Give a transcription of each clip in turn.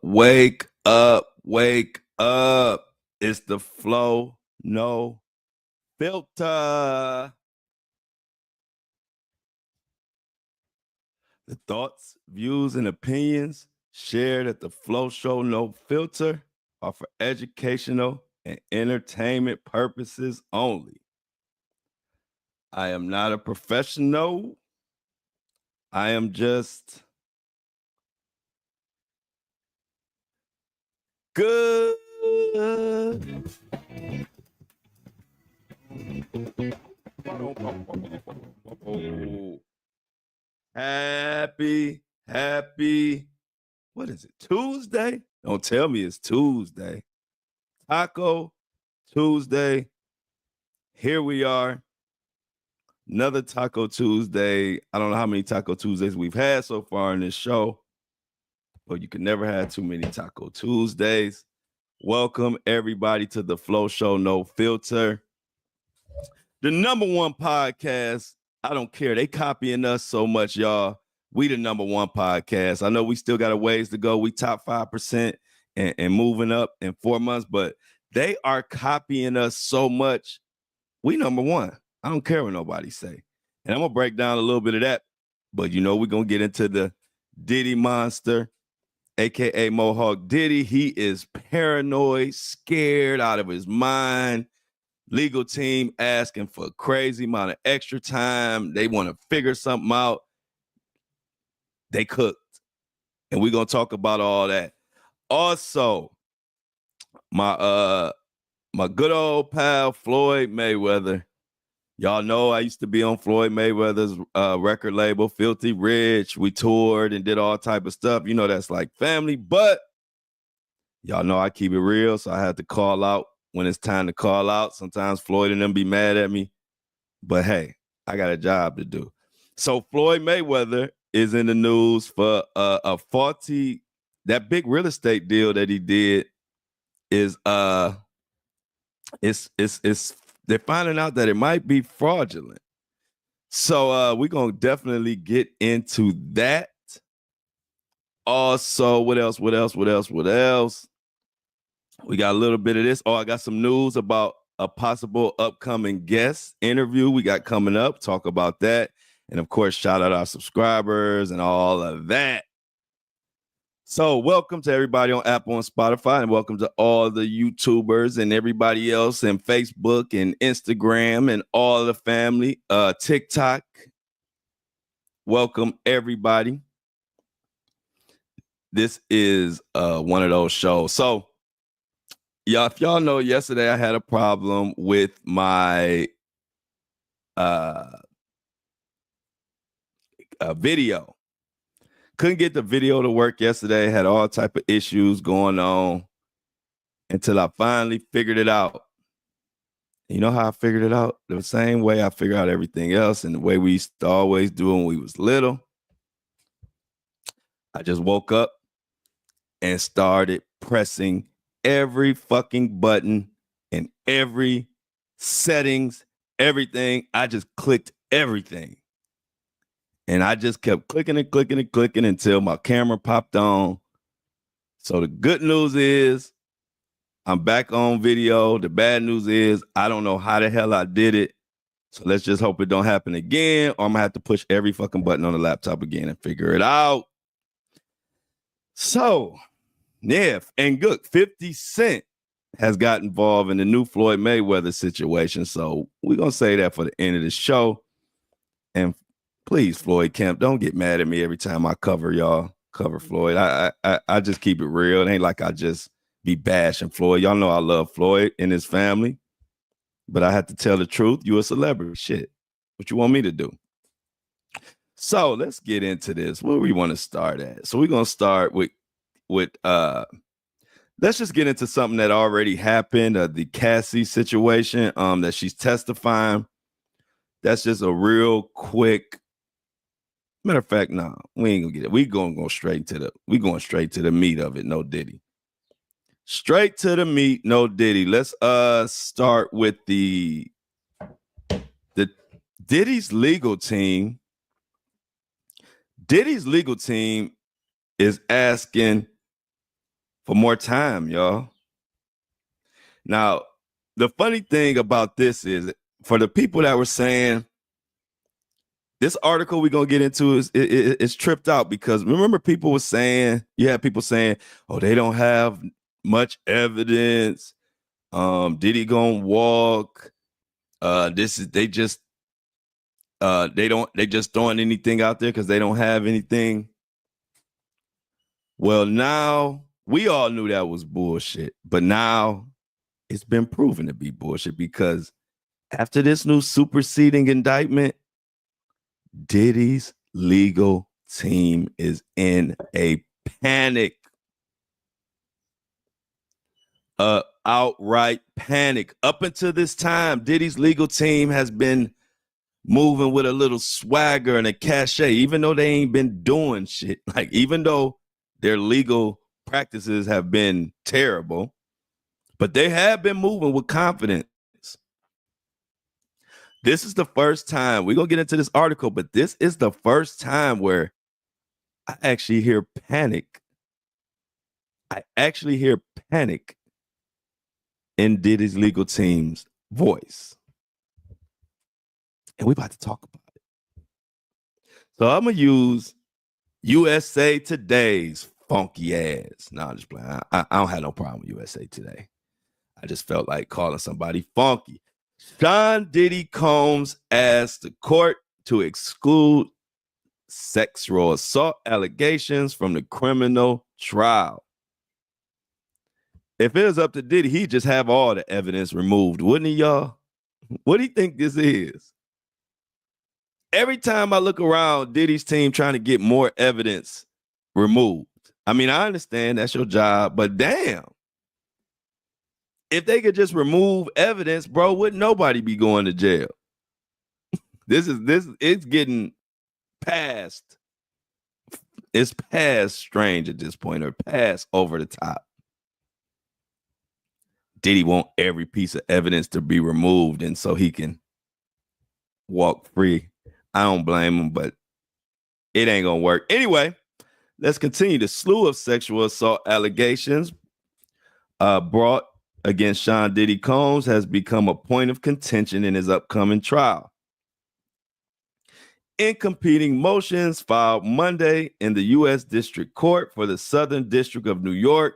wake up, wake up. It's the flow, no filter. The thoughts, views, and opinions shared at the Flow Show No Filter are for educational and entertainment purposes only. I am not a professional. I am just good. Happy, what is it, Tuesday? Don't tell me it's Tuesday. Taco Tuesday. Here we are. Another Taco Tuesday. I don't know how many Taco Tuesdays we've had so far in this show, but you can never have too many Taco Tuesdays. Welcome, everybody, to the Flow Show No Filter. The #1 podcast. I don't care. They copying us so much, y'all. We the #1 podcast. I know we still got a ways to go. We top 5% and moving up in 4 months, but they are copying us so much. We #1. I don't care what nobody say. And I'm going to break down a little bit of that. But you know, we're going to get into the Diddy monster, a.k.a. Mohawk Diddy. He is paranoid, scared out of his mind. Legal team asking for a crazy amount of extra time. They want to figure something out. They cooked. And we're going to talk about all that. Also, my good old pal Floyd Mayweather. Y'all know I used to be on Floyd Mayweather's record label, Filthy Rich. We toured and did all type of stuff. You know, that's like family. But y'all know I keep it real, so I had to call out when it's time to call out. Sometimes Floyd and them be mad at me. But hey, I got a job to do. So Floyd Mayweather is in the news for a faulty, that big real estate deal that he did is it's they're finding out that it might be fraudulent. So we're gonna definitely get into that. Also, what else? We got a little bit of this. Oh, I got some news about a possible upcoming guest interview we got coming up. Talk about that. And of course, shout out our subscribers and all of that. So welcome to everybody on Apple and Spotify, and welcome to all the YouTubers and everybody else and Facebook and Instagram and all the family, TikTok. Welcome, everybody. This is one of those shows. So, y'all, if y'all know, yesterday I had a problem with my video. Couldn't get the video to work yesterday. Had all type of issues going on until I finally figured it out. You know how I figured it out? The same way I figured out everything else, and the way we used to always do when we was little. I just woke up and started pressing every fucking button and every settings, everything. I just clicked everything. And I just kept clicking until my camera popped on. So the good news is I'm back on video. The bad news is I don't know how the hell I did it. So let's just hope it don't happen again, or I'm gonna have to push every fucking button on the laptop again and figure it out. So, yeah, and good, 50 Cent has got involved in the new Floyd Mayweather situation. So we're gonna say that for the end of the show. And please, Floyd Kemp, don't get mad at me every time I cover Floyd. I just keep it real. It ain't like I just be bashing Floyd. Y'all know I love Floyd and his family, but I have to tell the truth. You a celebrity. Shit. What you want me to do? So let's get into this. Where we want to start at? So we're gonna start with let's just get into something that already happened, the Cassie situation, that she's testifying. That's just a real quick. Matter of fact, no, we ain't gonna get it. We going straight to the meat of it. No Diddy. Straight to the meat, no Diddy. Let's start with the Diddy's legal team. Diddy's legal team is asking for more time, y'all. Now, the funny thing about this is, for the people that were saying this article we're gonna get into is tripped out, because remember, people were saying, you had people saying, oh, they don't have much evidence. Diddy gonna walk. This is they just throwing anything out there because they don't have anything. Well, now we all knew that was bullshit, but now it's been proven to be bullshit, because after this new superseding indictment, Diddy's legal team is in a panic. Outright panic. Up until this time, Diddy's legal team has been moving with a little swagger and a cachet, even though they ain't been doing shit. Like, even though their legal practices have been terrible, but they have been moving with confidence. This is the first time, we're going to get into this article, but this is the first time where I actually hear panic. I actually hear panic in Diddy's legal team's voice. And we're about to talk about it. So I'm going to use USA Today's funky ass. No, I'm just playing. I don't have no problem with USA Today. I just felt like calling somebody funky. Sean Diddy Combs asked the court to exclude sexual assault allegations from the criminal trial. If it was up to Diddy, he'd just have all the evidence removed, wouldn't he, y'all? What do you think this is? Every time I look around, Diddy's team trying to get more evidence removed. I mean, I understand that's your job, but damn. If they could just remove evidence, bro, wouldn't nobody be going to jail? It's getting past. It's past strange at this point, or past over the top. Diddy want every piece of evidence to be removed, and so he can walk free. I don't blame him, but it ain't gonna work. Anyway, let's continue. The slew of sexual assault allegations brought against Sean Diddy Combs has become a point of contention in his upcoming trial. In competing motions filed Monday in the U.S. District Court for the Southern District of New York,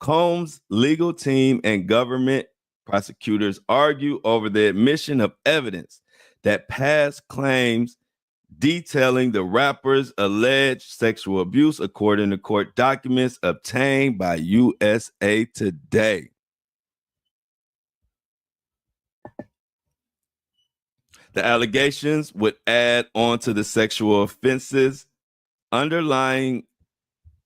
Combs' legal team and government prosecutors argue over the admission of evidence that past claims detailing the rapper's alleged sexual abuse, according to court documents obtained by USA Today. The allegations would add on to the sexual offenses underlying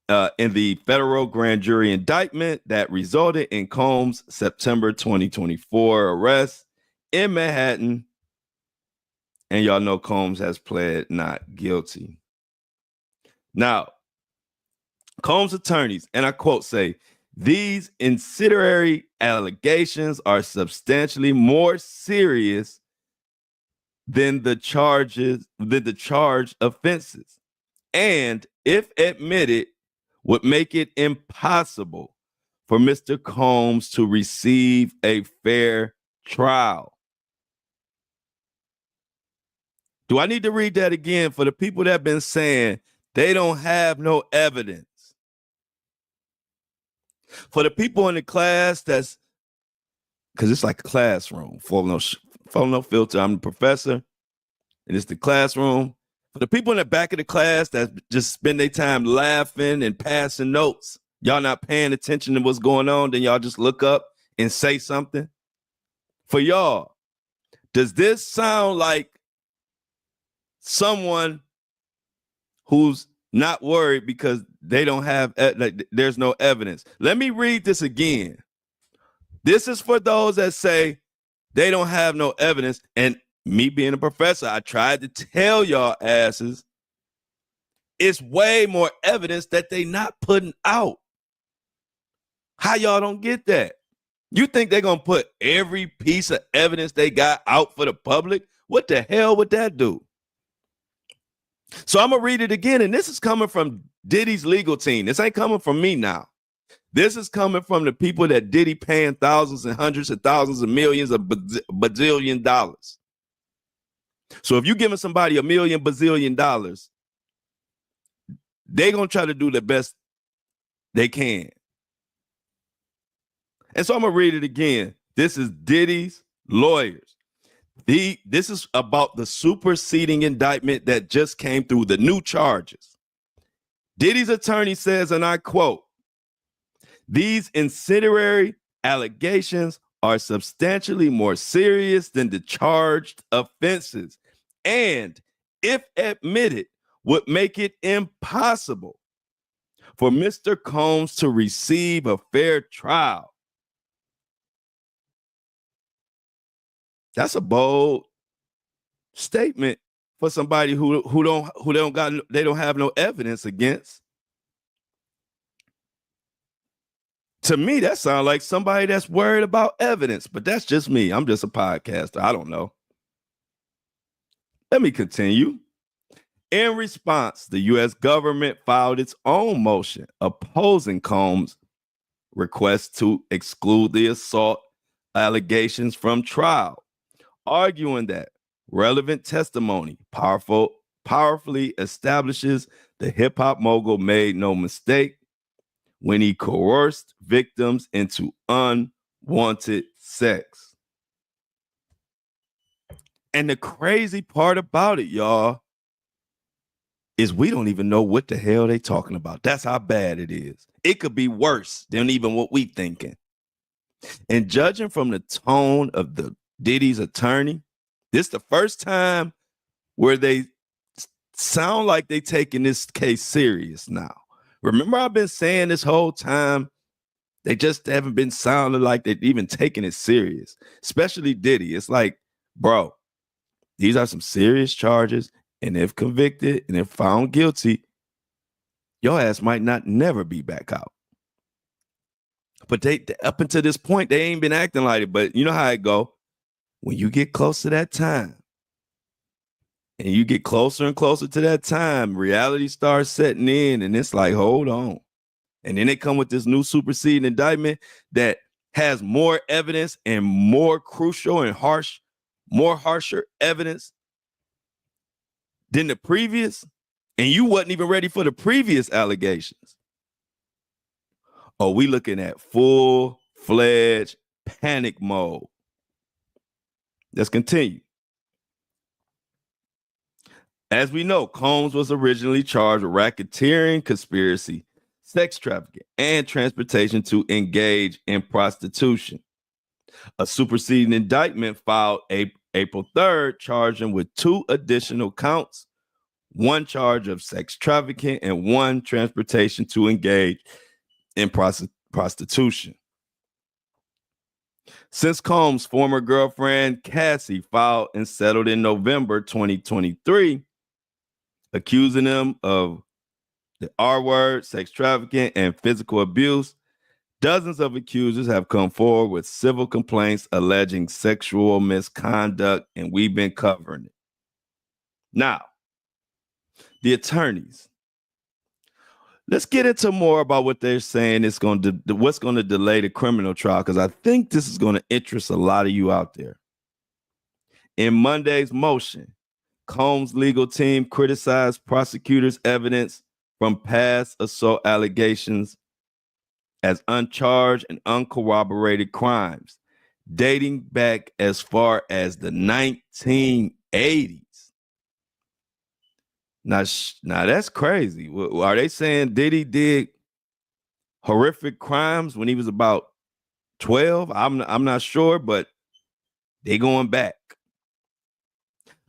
in the federal grand jury indictment that resulted in Combs' September 2024 arrest in Manhattan. And y'all know Combs has pled not guilty. Now, Combs' attorneys, and I quote, say, these incendiary allegations are substantially more serious than the charged offenses, and if admitted, would make it impossible for Mr. Combs to receive a fair trial. Do I need to read that again for the people that have been saying they don't have no evidence? For the people in the class that's, because it's like a classroom, full of no filter. I'm the professor, and it's the classroom. For the people in the back of the class that just spend their time laughing and passing notes, y'all not paying attention to what's going on, then y'all just look up and say something. For y'all, does this sound like someone who's not worried because they don't have, like, there's no evidence? Let me read this again. This is for those that say they don't have no evidence. And me being a professor, I tried to tell y'all asses, it's way more evidence that they not putting out. How y'all don't get that? You think they're going to put every piece of evidence they got out for the public? What the hell would that do? So I'm going to read it again. And this is coming from Diddy's legal team. This ain't coming from me now. This is coming from the people that Diddy paying thousands and hundreds of thousands of millions of bazillion dollars. So if you're giving somebody $1 million bazillion dollars, they're going to try to do the best they can. And so I'm going to read it again. This is Diddy's lawyers. This is about the superseding indictment that just came through, the new charges. Diddy's attorney says, and I quote, "These incendiary allegations are substantially more serious than the charged offenses, and if admitted, would make it impossible for Mr. Combs to receive a fair trial." That's a bold statement for somebody who don't have no evidence against. To me, that sounds like somebody that's worried about evidence, but that's just me. I'm just a podcaster. I don't know. Let me continue. In response, the U.S. government filed its own motion opposing Combs' request to exclude the assault allegations from trial, arguing that relevant testimony powerfully establishes the hip-hop mogul made no mistake when he coerced victims into unwanted sex. And the crazy part about it, y'all, is we don't even know what the hell they talking about. That's how bad it is. It could be worse than even what we thinking. And judging from the tone of the Diddy's attorney, this the first time where they sound like they taking this case serious now. Remember, I've been saying this whole time, they just haven't been sounding like they're even taking it serious, especially Diddy. It's like, bro, these are some serious charges, and if convicted and if found guilty, your ass might not never be back out. But they up until this point, they ain't been acting like it. But you know how it go. When you get close to that time, and you get closer and closer to that time, reality starts setting in, and it's like, hold on. And then they come with this new superseding indictment that has more evidence and more crucial and harsher evidence than the previous, and you wasn't even ready for the previous allegations. Oh, we looking at full-fledged panic mode. Let's continue. As we know, Combs was originally charged with racketeering, conspiracy, sex trafficking, and transportation to engage in prostitution. A superseding indictment filed April 3rd charged him with 2 additional counts, 1 charge of sex trafficking and 1 transportation to engage in prostitution. Since Combs' former girlfriend, Cassie, filed and settled in November 2023, accusing him of the R-word, sex trafficking, and physical abuse, dozens of accusers have come forward with civil complaints alleging sexual misconduct, and we've been covering it. Now, the attorneys. Let's get into more about what they're saying is going to what's going to delay the criminal trial, because I think this is going to interest a lot of you out there. In Monday's motion, Combs' legal team criticized prosecutors' evidence from past assault allegations as uncharged and uncorroborated crimes dating back as far as the 1980s. Now that's crazy. Are they saying Diddy did horrific crimes when he was about 12? I'm not sure, but they going back.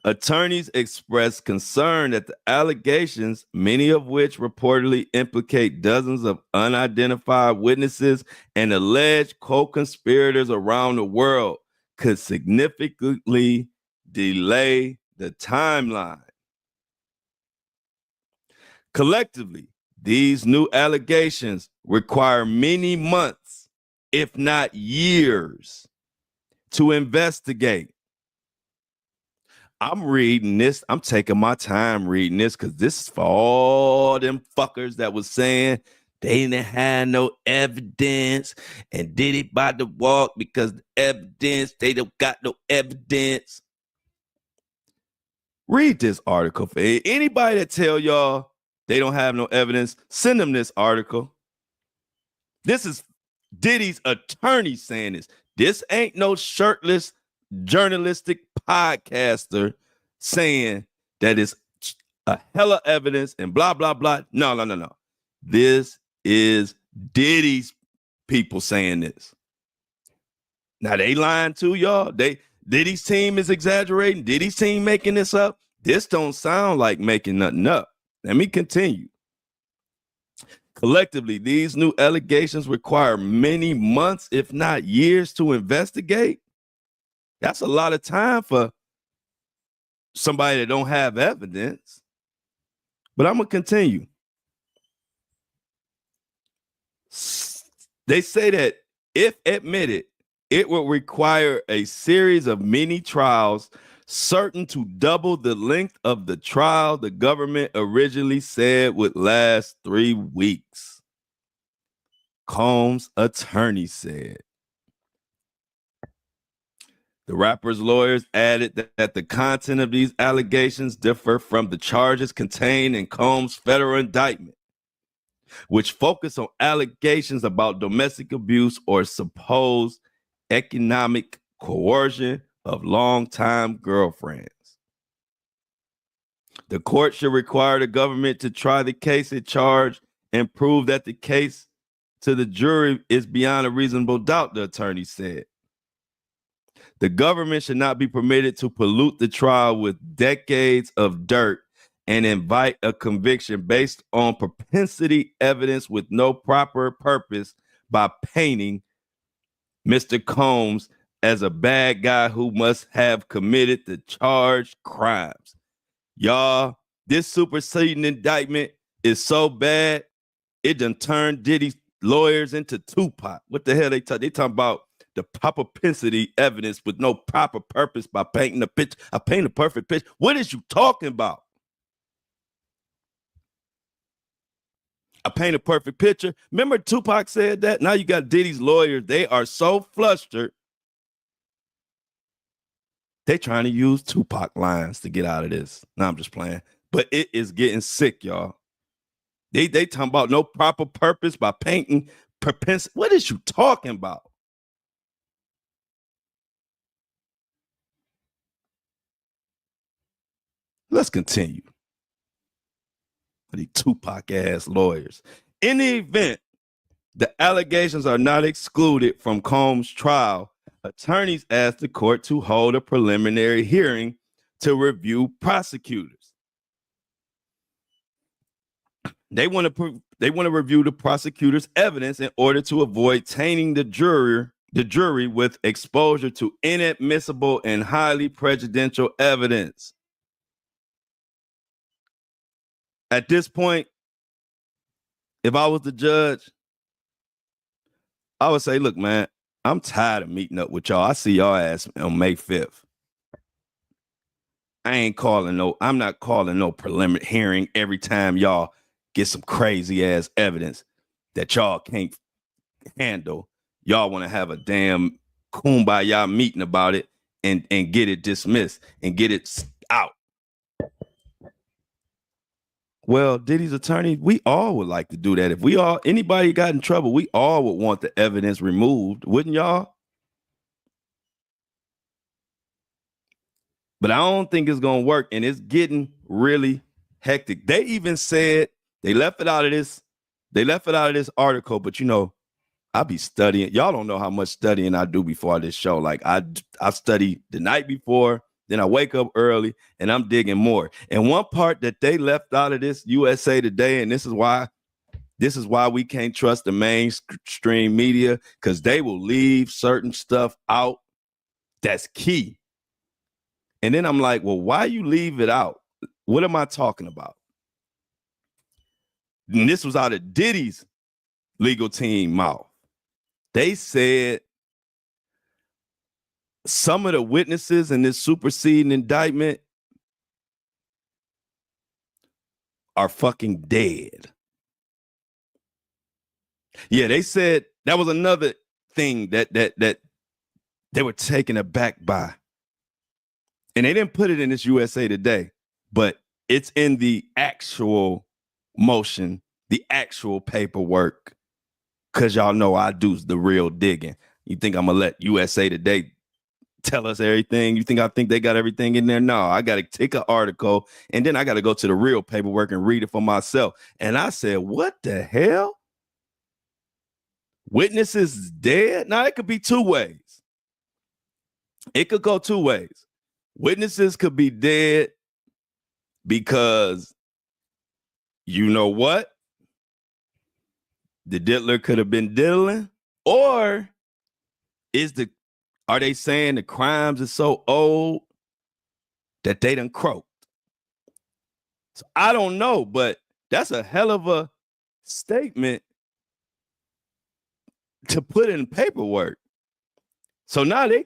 Attorneys expressed concern that the allegations, many of which reportedly implicate dozens of unidentified witnesses and alleged co-conspirators around the world, could significantly delay the timeline. Collectively, these new allegations require many months, if not years, to investigate. I'm reading this. I'm taking my time reading this because this is for all them fuckers that was saying They didn't have no evidence, and Diddy about to walk because the evidence, they don't got no evidence. Read this article. For anybody that tell y'all they don't have no evidence, send them this article. This is Diddy's attorney saying this. This ain't no shirtless journalistic podcaster saying that it's a hella evidence and blah, blah, blah. No. This is Diddy's people saying this. Now they lying too, y'all. Diddy's team is exaggerating. Diddy's team making this up. This don't sound like making nothing up. Let me continue. Collectively, these new allegations require many months, if not years, to investigate. That's a lot of time for somebody that don't have evidence. But I'm going to continue. They say that if admitted, it will require a series of mini trials, certain to double the length of the trial the government originally said would last 3 weeks. Combs' attorney said. The rapper's lawyers added that the content of these allegations differ from the charges contained in Combs' federal indictment, which focus on allegations about domestic abuse or supposed economic coercion of longtime girlfriends. The court should require the government to try the case at charge and prove that the case to the jury is beyond a reasonable doubt, the attorney said. The government should not be permitted to pollute the trial with decades of dirt and invite a conviction based on propensity evidence with no proper purpose by painting Mr. Combs as a bad guy who must have committed the charged crimes. Y'all, this superseding indictment is so bad, it done turned Diddy's lawyers into Tupac. What the hell they talking about? The propensity evidence with no proper purpose by painting a picture. I paint a perfect picture. What is you talking about? I paint a perfect picture. Remember Tupac said that? Now you got Diddy's lawyers. They are so flustered. They trying to use Tupac lines to get out of this. No, I'm just playing. But it is getting sick, y'all. They talking about no proper purpose by painting propensity. What is you talking about? Let's continue. These Tupac ass lawyers. In the event the allegations are not excluded from Combs' trial, attorneys asked the court to hold a preliminary hearing to review prosecutors. They want to review the prosecutor's evidence in order to avoid tainting the jury with exposure to inadmissible and highly prejudicial evidence. At this point, if I was the judge, I would say, look, man, I'm tired of meeting up with y'all. I see y'all ass on May 5th. I'm not calling no preliminary hearing every time y'all get some crazy ass evidence that y'all can't handle. Y'all want to have a damn kumbaya meeting about it and get it dismissed and get it out. Well, Diddy's attorney, we all would like to do that. If anybody got in trouble, we all would want the evidence removed, wouldn't y'all? But I don't think it's going to work, and it's getting really hectic. They even said they left it out of this. They left it out of this article, but I be studying. Y'all don't know how much studying I do before this show. Like I study the night before, then I wake up early and I'm digging more. And one part that they left out of this USA Today, and this is why we can't trust the mainstream media, because they will leave certain stuff out that's key. And then I'm like, well, why you leave it out? What am I talking about? And this was out of Diddy's legal team mouth. They said some of the witnesses in this superseding indictment are fucking dead. Yeah, they said that was another thing that they were taken aback by. And they didn't put it in this USA Today, but it's in the actual motion, the actual paperwork, because y'all know I do the real digging. You think I'm going to let USA Today tell us everything? You think I think they got everything in there? No, I got to take an article, and then I got to go to the real paperwork and read it for myself. And I said, what the hell? Witnesses dead? Now, it could be two ways. It could go two ways. Witnesses could be dead because you know what? The diddler could have been diddling. Or are they saying the crimes are so old that they done croaked? So I don't know, but that's a hell of a statement to put in paperwork. So now they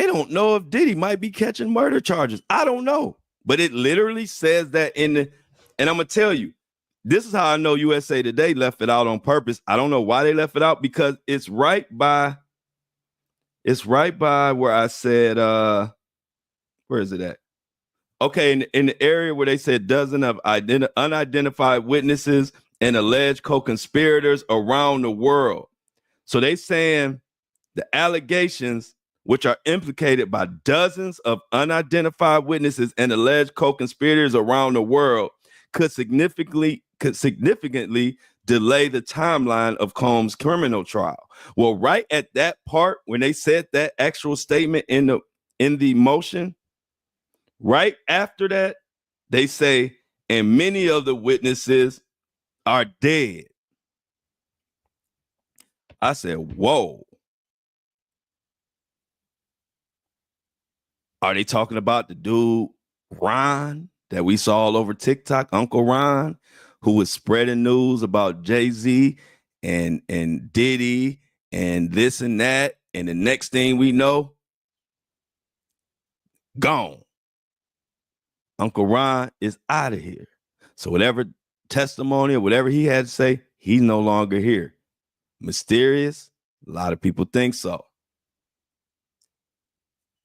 don't know if Diddy might be catching murder charges. I don't know. But it literally says that and I'm going to tell you, this is how I know USA Today left it out on purpose. I don't know why they left it out, because it's right by where I said, where is it at? Okay, in the area where they said dozen of unidentified witnesses and alleged co-conspirators around the world. So they saying the allegations, which are implicated by dozens of unidentified witnesses and alleged co-conspirators around the world, could significantly delay the timeline of Combs' criminal trial. Well, right at that part, when they said that actual statement in the motion, right after that, they say, and many of the witnesses are dead. I said, whoa. Are they talking about the dude, Ron, that we saw all over TikTok, Uncle Ron, who was spreading news about Jay-Z and Diddy and this and that, and the next thing we know, gone. Uncle Ron is out of here. So whatever testimony or whatever he had to say, he's no longer here. Mysterious? A lot of people think so.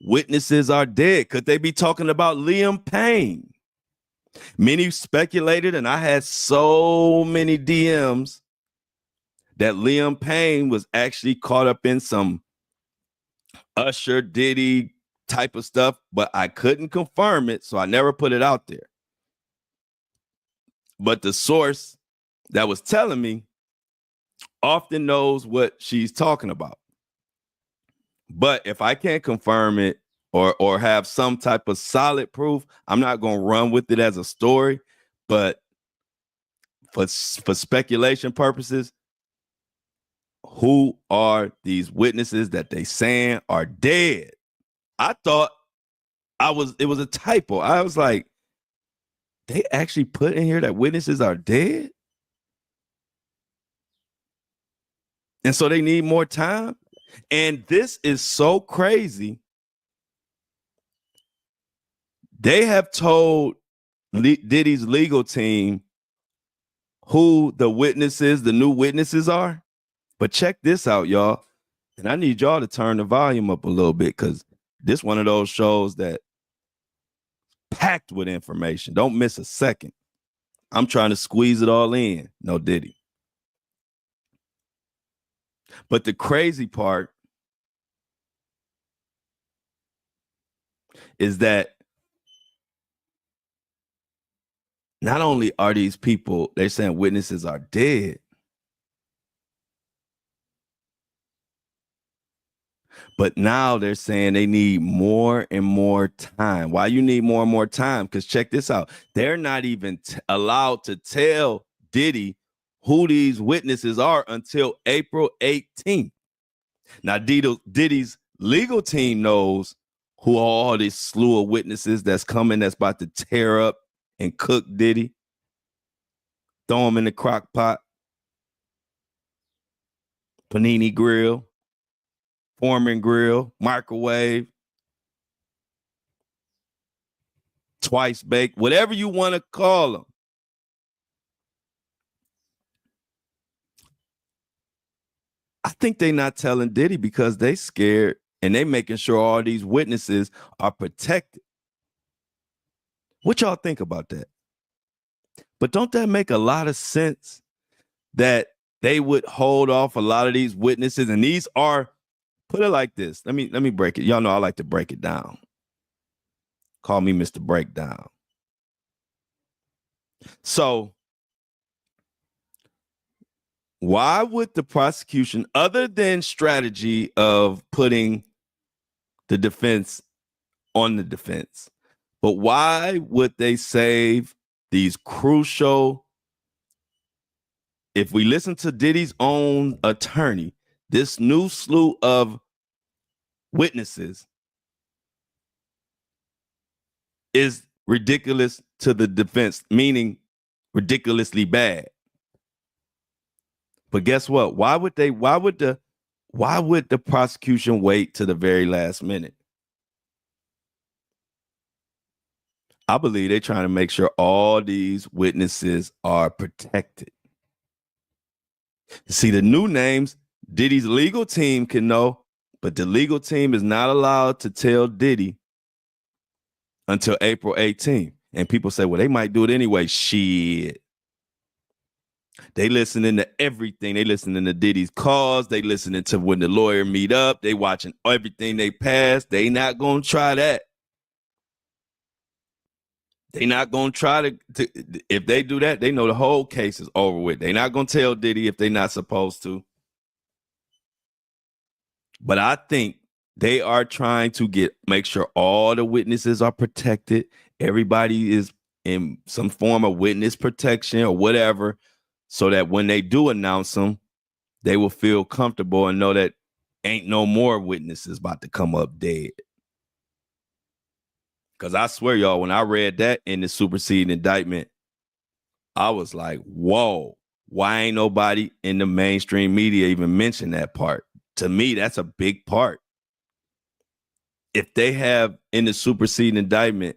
Witnesses are dead. Could they be talking about Liam Payne? Many speculated, and I had so many DMs, that Liam Payne was actually caught up in some Usher, Diddy type of stuff, but I couldn't confirm it, so I never put it out there. But the source that was telling me often knows what she's talking about. But if I can't confirm it or have some type of solid proof, I'm not going to run with it as a story. But for speculation purposes, who are these witnesses that they saying are dead? I thought it was a typo. I was like, they actually put in here that witnesses are dead? And so they need more time? And this is so crazy. They have told Diddy's legal team who the witnesses, the new witnesses are. But check this out, y'all. And I need y'all to turn the volume up a little bit, because this one of those shows that packed with information. Don't miss a second. I'm trying to squeeze it all in. No Diddy. But the crazy part is that not only are these people, they're saying witnesses are dead, but now they're saying they need more and more time. Why you need more and more time? Because check this out. They're not even allowed to tell Diddy who these witnesses are until April 18th. Now, Diddy's legal team knows who are all this slew of witnesses that's coming, that's about to tear up and cook Diddy, throw him in the crock pot, panini grill, Foreman grill, microwave, twice baked, whatever you want to call them. think they're not telling Diddy because they scared and they making sure all these witnesses are protected. What y'all think about that? But don't that make a lot of sense that they would hold off a lot of these witnesses? And these are, put it like this. Let me break it. Y'all know I like to break it down. Call me Mr. Breakdown. So why would the prosecution, other than strategy of putting the defense on the defense, but why would they save these crucial, if we listen to Diddy's own attorney, this new slew of witnesses is ridiculous to the defense, meaning ridiculously bad. But guess what? Why would the prosecution wait to the very last minute? I believe they're trying to make sure all these witnesses are protected. See, the new names, Diddy's legal team can know, but the legal team is not allowed to tell Diddy until April 18th. And people say, well, they might do it anyway. Shit. They listening to everything. They listening to Diddy's calls. They listening to when the lawyer meet up. They watching everything they pass. They not going to try that. They not going to try to, if they do that, they know the whole case is over with. They not going to tell Diddy if they not supposed to. But I think they are trying to make sure all the witnesses are protected. Everybody is in some form of witness protection or whatever, so that when they do announce them, they will feel comfortable and know that ain't no more witnesses about to come up dead. Because I swear, y'all, when I read that in the superseding indictment, I was like, whoa, why ain't nobody in the mainstream media even mention that part? To me, that's a big part. If they have in the superseding indictment,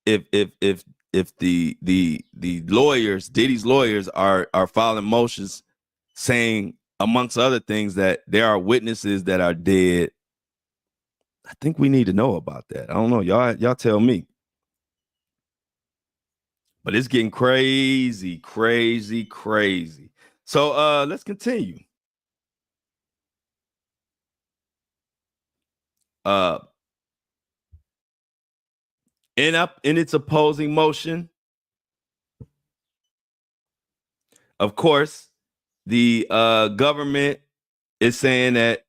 if the lawyers, Diddy's lawyers, are filing motions saying, amongst other things, that there are witnesses that are dead, I think we need to know about that. I don't know. Y'all tell me. But it's getting crazy, crazy, crazy. So let's continue. In its opposing motion, of course, the government is saying that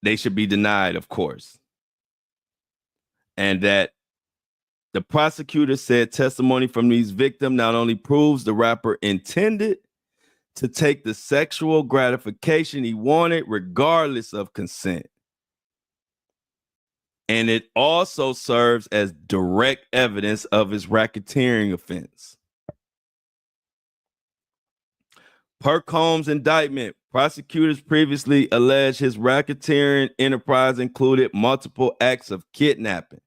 they should be denied, of course. And that the prosecutor said testimony from these victims not only proves the rapper intended to take the sexual gratification he wanted regardless of consent, and it also serves as direct evidence of his racketeering offense. Per Combs' indictment, prosecutors previously alleged his racketeering enterprise included multiple acts of kidnapping,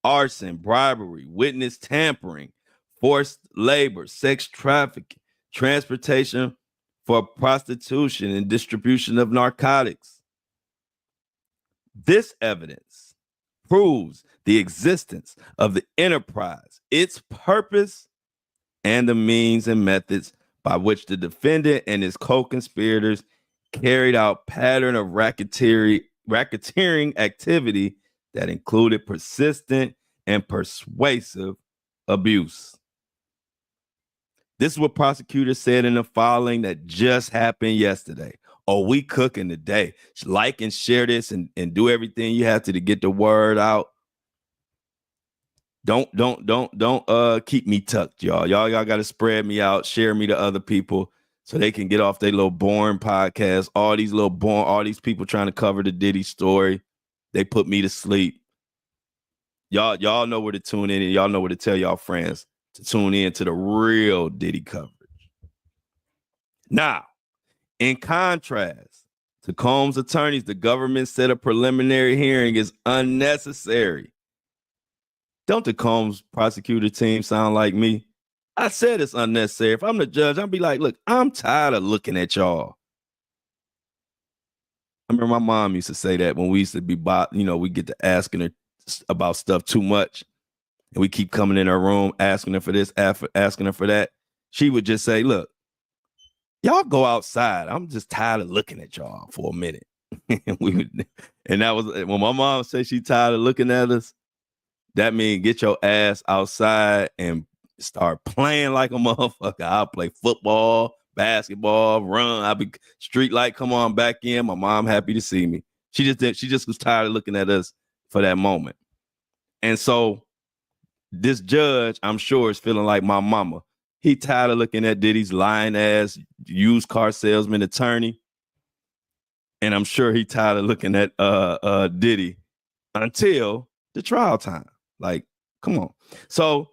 arson, bribery, witness tampering, forced labor, sex trafficking, transportation for prostitution, and distribution of narcotics. This evidence proves the existence of the enterprise, its purpose, and the means and methods by which the defendant and his co-conspirators carried out pattern of racketeering activity that included persistent and persuasive abuse. This is what prosecutors said in the filing that just happened yesterday. Oh, we cooking today. Like and share this and do everything you have to get the word out. Don't keep me tucked, y'all. Y'all got to spread me out, share me to other people so they can get off their little boring podcast. All these people trying to cover the Diddy story, they put me to sleep. Y'all know where to tune in, and y'all know where to tell y'all friends to tune in to the real Diddy coverage. Now, in contrast to Combs' attorneys, the government said a preliminary hearing is unnecessary. Don't the Combs prosecutor team sound like me? I said it's unnecessary. If I'm the judge, I'll be like, look, I'm tired of looking at y'all. I remember my mom used to say that when we used to be, we get to asking her about stuff too much, and we keep coming in her room asking her for this, asking her for that. She would just say, "Look, y'all go outside. I'm just tired of looking at y'all for a minute." and that was when my mom said she tired of looking at us. That means get your ass outside and start playing like a motherfucker. I'll play football, basketball, run. I'll be street light, come on back in. My mom happy to see me. She just was tired of looking at us for that moment. And so this judge, I'm sure, is feeling like my mama. He tired of looking at Diddy's lying ass used car salesman attorney. And I'm sure he tired of looking at Diddy until the trial time. Like, come on. So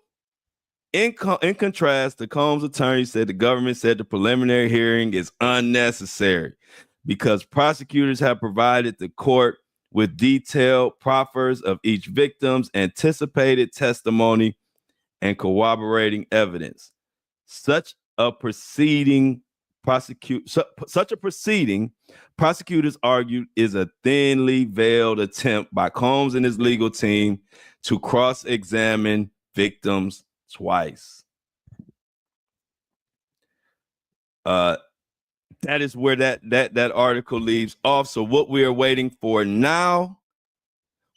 in contrast, the Combs attorney said the government said the preliminary hearing is unnecessary because prosecutors have provided the court with detailed proffers of each victim's anticipated testimony and corroborating evidence. Such a proceeding, prosecutors argued, is a thinly veiled attempt by Combs and his legal team to cross-examine victims twice. That is where that article leaves off. So what we are waiting for now,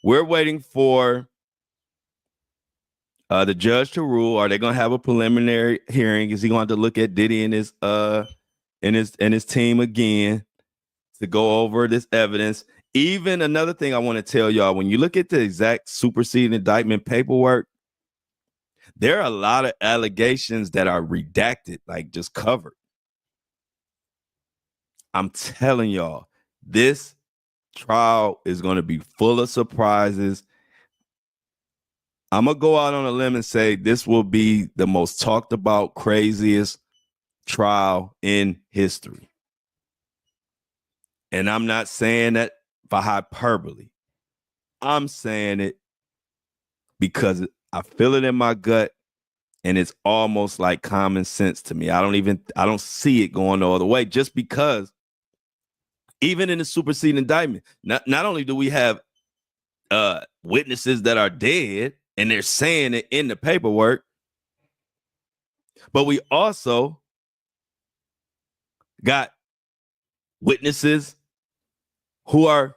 we're waiting for the judge to rule. Are they going to have a preliminary hearing? Is he going to look at Diddy and his team again to go over this evidence? Even another thing I want to tell y'all, when you look at the exact superseding indictment paperwork, there are a lot of allegations that are redacted, like just covered. I'm telling y'all, this trial is going to be full of surprises. I'm going to go out on a limb and say this will be the most talked about, craziest trial in history. And I'm not saying that for hyperbole. I'm saying it because I feel it in my gut and it's almost like common sense to me. I don't see it going no other way, just because even in the superseding indictment, not only do we have witnesses that are dead and they're saying it in the paperwork, but we also got witnesses who are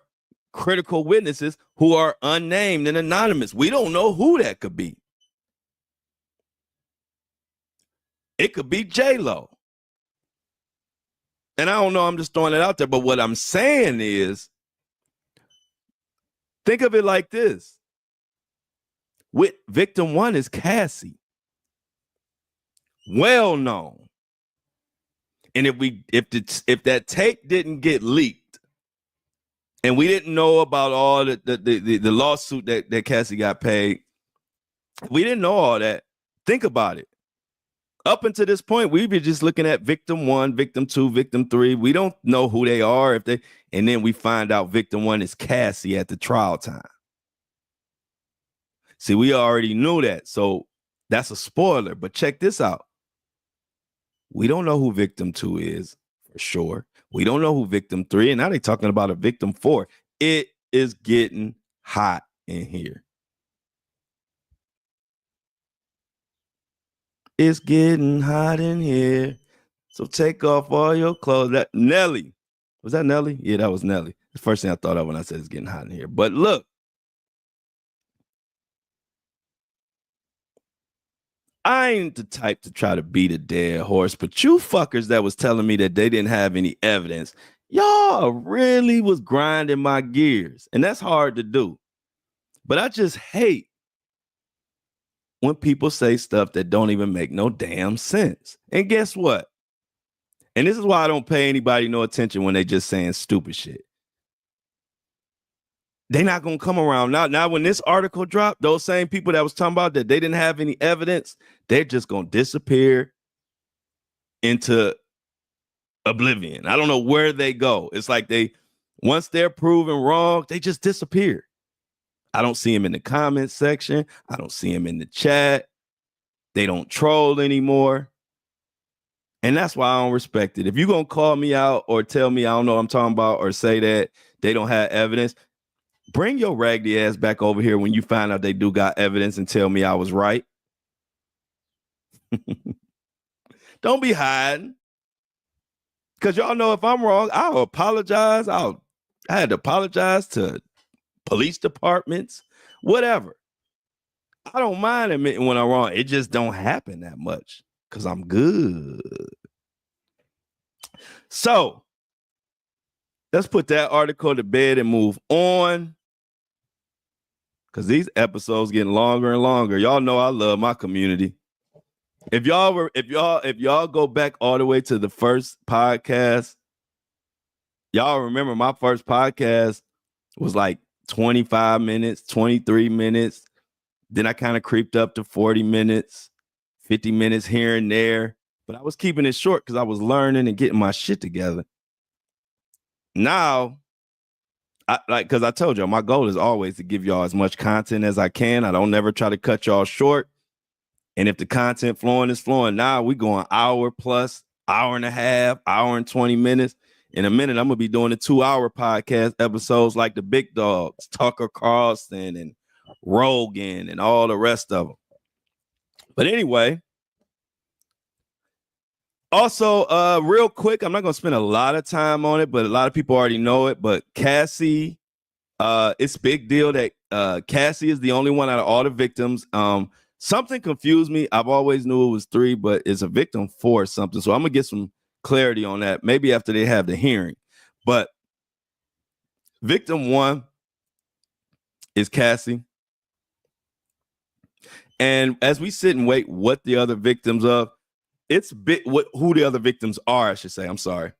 critical witnesses who are unnamed and anonymous. We don't know who that could be. It could be J-Lo. And I don't know, I'm just throwing it out there. But what I'm saying is, think of it like this. With victim one is Cassie. Well known. And if that tape didn't get leaked and we didn't know about all the lawsuit that Cassie got paid, we didn't know all that. Think about it. Up until this point, we've been just looking at victim one, victim two, victim three. We don't know who they are, and then we find out victim one is Cassie at the trial time. See, we already knew that, so that's a spoiler. But check this out. We don't know who victim two is for sure. We don't know who victim three, and now they're talking about a victim four. It is getting hot in here. It's getting hot in here. So take off all your clothes. That Nelly. Was that Nelly? Yeah, that was Nelly. The first thing I thought of when I said it's getting hot in here. But look. I ain't the type to try to beat a dead horse, but you fuckers that was telling me that they didn't have any evidence, y'all really was grinding my gears. And that's hard to do. But I just hate when people say stuff that don't even make no damn sense. And guess what? And this is why I don't pay anybody no attention when they just saying stupid shit. They're not going to come around. Now, when this article dropped, those same people that was talking about that they didn't have any evidence, they're just going to disappear into oblivion. I don't know where they go. It's like once they're proven wrong, they just disappear. I don't see them in the comment section. I don't see them in the chat. They don't troll anymore. And that's why I don't respect it. If you're going to call me out or tell me I don't know what I'm talking about or say that they don't have evidence, bring your raggedy ass back over here when you find out they do got evidence and tell me I was right. Don't be hiding. Because y'all know if I'm wrong, I'll apologize. I had to apologize to police departments, whatever. I don't mind admitting when I'm wrong. It just don't happen that much because I'm good. So let's put that article to bed and move on. Because these episodes getting longer and longer. Y'all know I love my community. If y'all go back all the way to the first podcast, y'all remember my first podcast was like 25 minutes, 23 minutes. Then I kind of creeped up to 40 minutes, 50 minutes here and there. But I was keeping it short because I was learning and getting my shit together. Now, because I told y'all, my goal is always to give y'all as much content as I can. I don't never try to cut y'all short. And if the content flowing is flowing, now we going hour plus, hour and a half, hour and 20 minutes. In a minute, I'm going to be doing the 2-hour podcast episodes like the big dogs, Tucker Carlson and Rogan and all the rest of them. But anyway, also, real quick, I'm not going to spend a lot of time on it, but a lot of people already know it. But Cassie, it's a big deal that Cassie is the only one out of all the victims. Something confused me. I've always knew it was 3, but it's a victim 4 or something. So I'm going to get some clarity on that, maybe after they have the hearing. But victim 1 is Cassie. And as we sit and wait what the other victims of, it's who the other victims are, I should say. I'm sorry.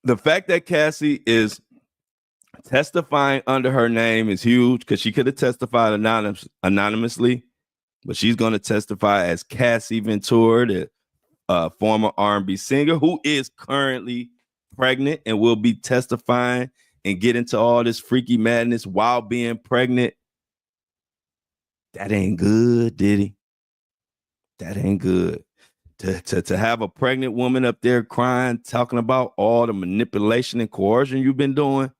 The fact that Cassie is testifying under her name is huge because she could have testified anonymously, but she's going to testify as Cassie Ventura, the former R&B singer who is currently pregnant and will be testifying and get into all this freaky madness while being pregnant. That ain't good, Diddy. That ain't good. To have a pregnant woman up there crying, talking about all the manipulation and coercion you've been doing,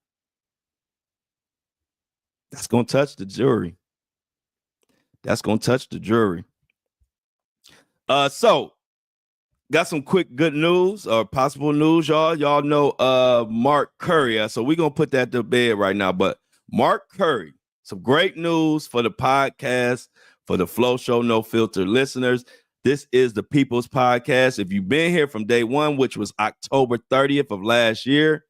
that's going to touch the jury. That's going to touch the jury. So, got some quick good news or possible news, y'all. Y'all know Mark Curry. So we're going to put that to bed right now. But Mark Curry, some great news for the podcast, for the Flow Show No Filter listeners. This is the People's Podcast. If you've been here from day one, which was October 30th of last year,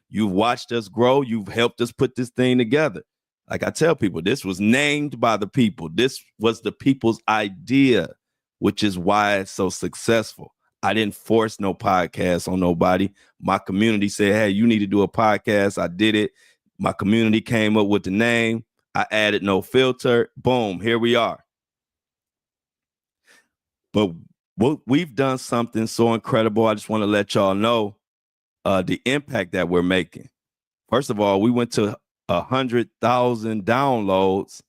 you've watched us grow. You've helped us put this thing together. Like I tell people, this was named by the people. This was the people's idea, which is why it's so successful. I didn't force no podcast on nobody. My community said, hey, you need to do a podcast. I did it. My community came up with the name. I added No Filter. Boom, here we are. But we've done something so incredible. I just want to let y'all know the impact that we're making. First of all, we went to 100,000 downloads.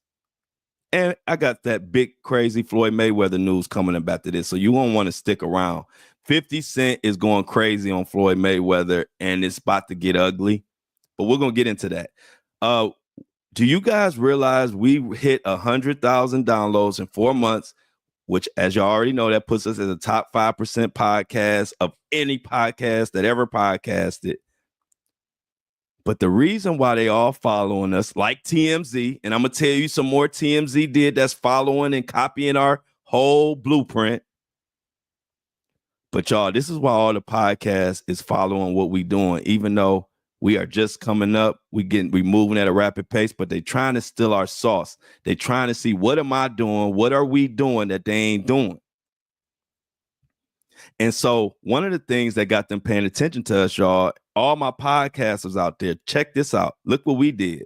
And I got that big, crazy Floyd Mayweather news coming up after this. So you won't want to stick around. 50 Cent is going crazy on Floyd Mayweather, and it's about to get ugly. But we're going to get into that. Do you guys realize we hit 100,000 downloads in 4 months? Which, as you already know, that puts us as a top 5% podcast of any podcast that ever podcasted. But the reason why they all following us, like TMZ, and I'm going to tell you some more TMZ did that's following and copying our whole blueprint. But y'all, this is why all the podcasts is following what we doing, even though we are just coming up. We moving at a rapid pace, but they trying to steal our sauce. They trying to see, what am I doing? What are we doing that they ain't doing? And so one of the things that got them paying attention to us, y'all, all my podcasters out there, check this out. Look what we did.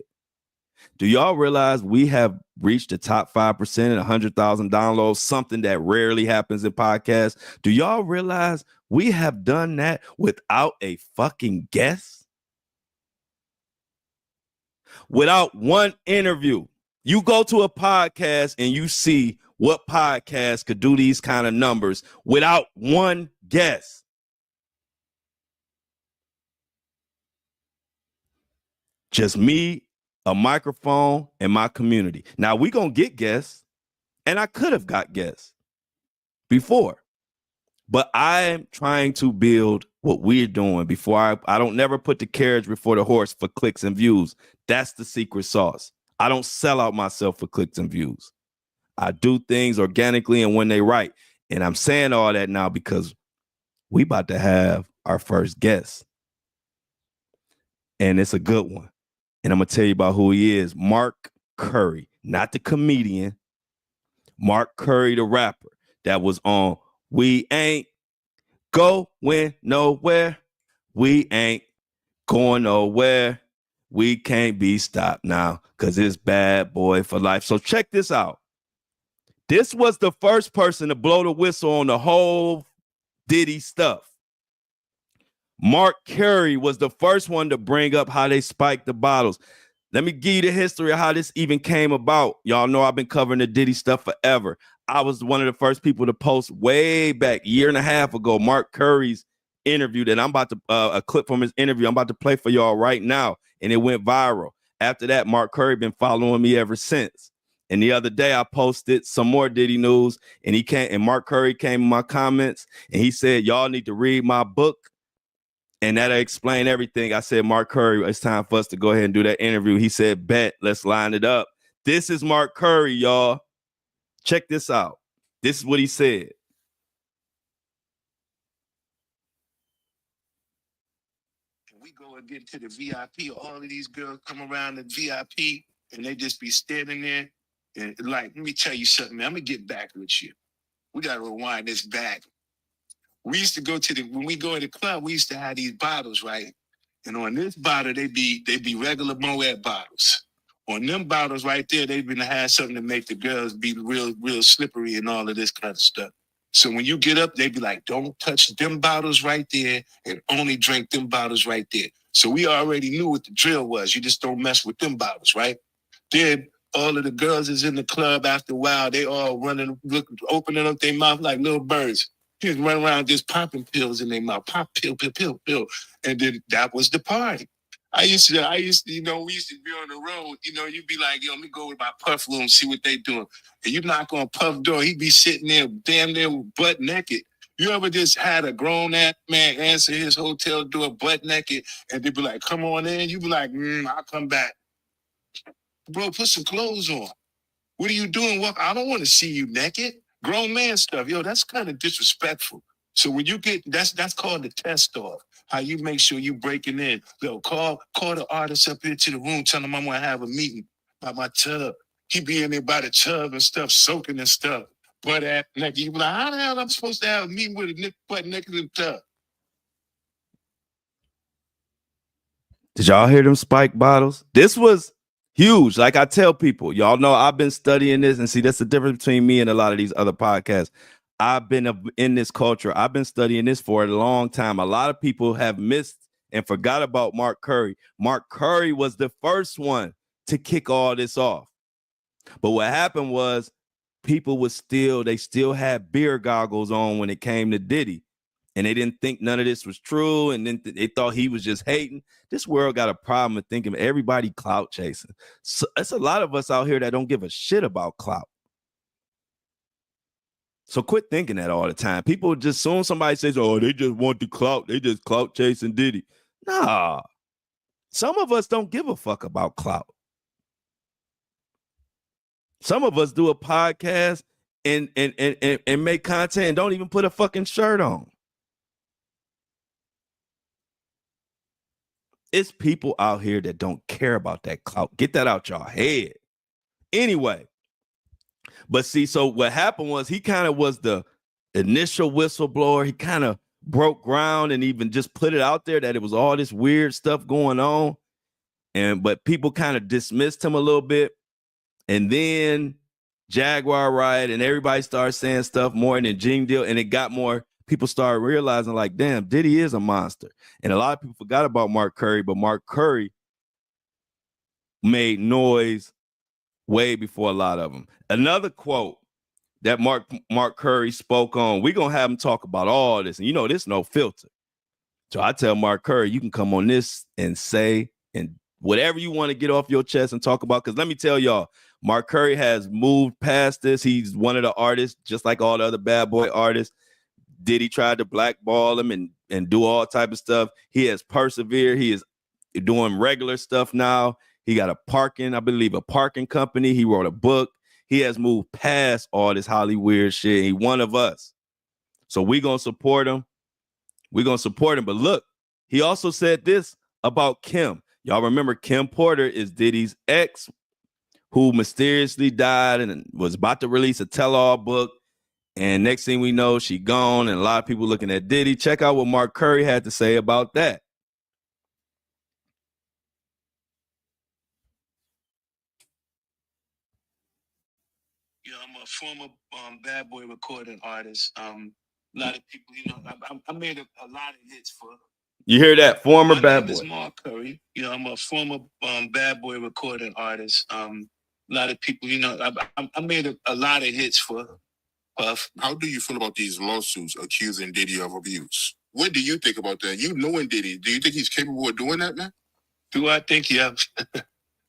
Do y'all realize we have reached the top 5% and 100,000 downloads, something that rarely happens in podcasts? Do y'all realize we have done that without a fucking guest? Without one interview. You go to a podcast and you see what podcast could do these kind of numbers without one guest. Just me, a microphone, and my community. Now we gonna get guests, and I could have got guests before, but I'm trying to build what we're doing before I don't never put the carriage before the horse for clicks and views. That's the secret sauce. I don't sell out myself for clicks and views. I do things organically and when they right. And I'm saying all that now because we about to have our first guest. And it's a good one. And I'm going to tell you about who he is. Mark Curry, not the comedian. Mark Curry, the rapper that was on We Ain't Going Nowhere. We ain't going nowhere. We can't be stopped now because it's bad boy for life. So check this out. This was the first person to blow the whistle on the whole Diddy stuff. Mark Curry was the first one to bring up how they spiked the bottles. Let me give you the history of how this even came about. Y'all know I've been covering the Diddy stuff forever. I was one of the first people to post way back a year and a half ago, Mark Curry's interview that I'm about to, a clip from his interview I'm about to play for y'all right now. And it went viral. After that, Mark Curry been following me ever since. And the other day I posted some more Diddy news and Mark Curry came in my comments and he said, y'all need to read my book. And that'll explain everything. I said, Mark Curry, it's time for us to go ahead and do that interview. He said, bet, let's line it up. This is Mark Curry, y'all. Check this out. This is what he said. We go and get to the VIP. All of these girls come around the VIP and they just be standing there. And like, let me tell you something, man. I'm going to get back with you. We got to rewind this back. We used to go when we go to the club, we used to have these bottles, right? And on this bottle, they be regular Moet bottles. On them bottles right there, they've been to have something to make the girls be real slippery and all of this kind of stuff. So when you get up, they be like, don't touch them bottles right there and only drink them bottles right there. So we already knew what the drill was. You just don't mess with them bottles, right? Then all of the girls is in the club after a while. They all opening up their mouth like little birds. Just run around just popping pills in their mouth. Pop, pill. And then that was the party. I used to, we used to be on the road. You'd be like, yo, let me go with my puff room, see what they doing. And you knock on Puff door, he'd be sitting there damn near butt naked. You ever just had a grown-ass man answer his hotel door butt naked and they'd be like, come on in? You'd be like, I'll come back. Bro, put some clothes on. What are you doing? I don't want to see you naked. Grown man stuff. Yo, that's kind of disrespectful. So when you get, that's called the test off. How you make sure you breaking in. Yo, call the artist up here to the room, tell him I'm going to have a meeting by my tub. He be in there by the tub and stuff, soaking and stuff. But naked, you be like, how the hell I'm supposed to have a meeting with a butt naked in the tub? Did y'all hear them spike bottles? This was huge. Like I tell people, y'all know I've been studying this, and see, that's the difference between me and a lot of these other podcasts. I've been in this culture. I've been studying this for a long time. A lot of people have missed and forgot about Mark Curry. Mark Curry was the first one to kick all this off. But what happened was people they still had beer goggles on when it came to Diddy. And they didn't think none of this was true. And then they thought he was just hating. This world got a problem with thinking everybody clout chasing. So it's a lot of us out here that don't give a shit about clout. So quit thinking that all the time. People just, soon somebody says, oh, they just want the clout. They just clout chasing Diddy. Nah. Some of us don't give a fuck about clout. Some of us do a podcast and make content and don't even put a fucking shirt on. It's people out here that don't care about that clout. Get that out y'all head. Anyway, but see, so what happened was he kind of was the initial whistleblower. He kind of broke ground and even just put it out there that it was all this weird stuff going on. But people kind of dismissed him a little bit. And then Jaguar Riot and everybody started saying stuff more than Gene Deal. And it got more. People started realizing like, damn, Diddy is a monster. And a lot of people forgot about Mark Curry, but Mark Curry made noise way before a lot of them. Another quote that Mark Curry spoke on, we're going to have him talk about all this. And you know, this no filter. So I tell Mark Curry, you can come on this and say and whatever you want to get off your chest and talk about. Because let me tell y'all, Mark Curry has moved past this. He's one of the artists, just like all the other bad boy artists. Diddy tried to blackball him and do all type of stuff. He has persevered. He is doing regular stuff now. He got a parking company. He wrote a book. He has moved past all this Hollywood shit. He one of us. So we going to support him. We're going to support him. But look, he also said this about Kim. Y'all remember Kim Porter is Diddy's ex who mysteriously died and was about to release a tell-all book. And next thing we know, she gone, and a lot of people looking at Diddy. Check out what Mark Curry had to say about that. You know, I'm a former bad boy recording artist. A lot of people, you know, I made a lot of hits for. You hear that? Former My bad name boy. is Mark Curry. You know, I'm a former bad boy recording artist. A lot of people, you know, I made a lot of hits for Puff. How do you feel about these lawsuits accusing Diddy of abuse? What do you think about that? You knowing Diddy, do you think he's capable of doing that, man? Do I think yeah?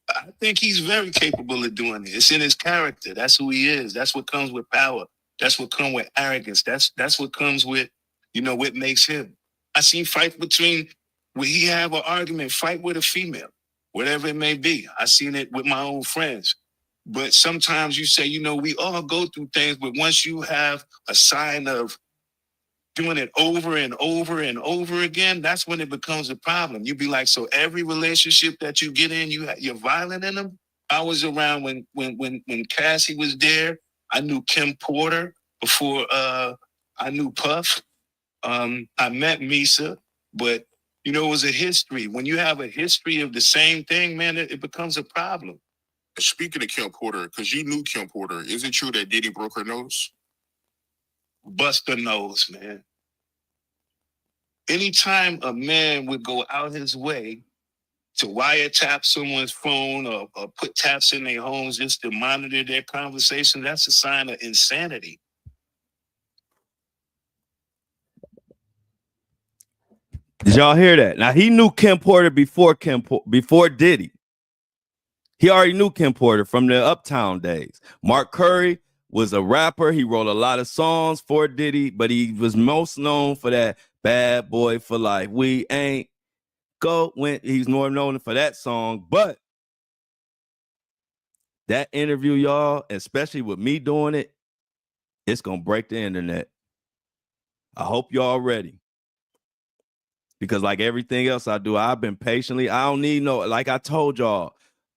I think he's very capable of doing it. It's in his character. That's who he is. That's what comes with power. That's what comes with arrogance. That's what comes with, you know, what makes him. I seen fight between when he have an argument, fight with a female, whatever it may be. I seen it with my own friends. But sometimes you say, you know, we all go through things, but once you have a sign of doing it over and over and over again, that's when it becomes a problem. You be like, so every relationship that you get in, you're violent in them. I was around when Cassie was there. I knew Kim Porter before I knew Puff. I met Misa, but you know, it was a history. When you have a history of the same thing, man, it becomes a problem. Speaking of Kim Porter, because you knew Kim Porter, is it true that Diddy broke her nose? Bust her nose, man. Anytime a man would go out his way to wiretap someone's phone or put taps in their homes just to monitor their conversation, that's a sign of insanity. Did y'all hear that? Now, he knew Kim Porter before Diddy. He already knew Kim Porter from the Uptown days. Mark Curry was a rapper. He wrote a lot of songs for Diddy, but he was most known for that Bad Boy for Life. We ain't going. He's more known for that song. But that interview, y'all, especially with me doing it, it's going to break the internet. I hope y'all ready. Because like everything else I do, I've been patiently. I don't need no, like I told y'all,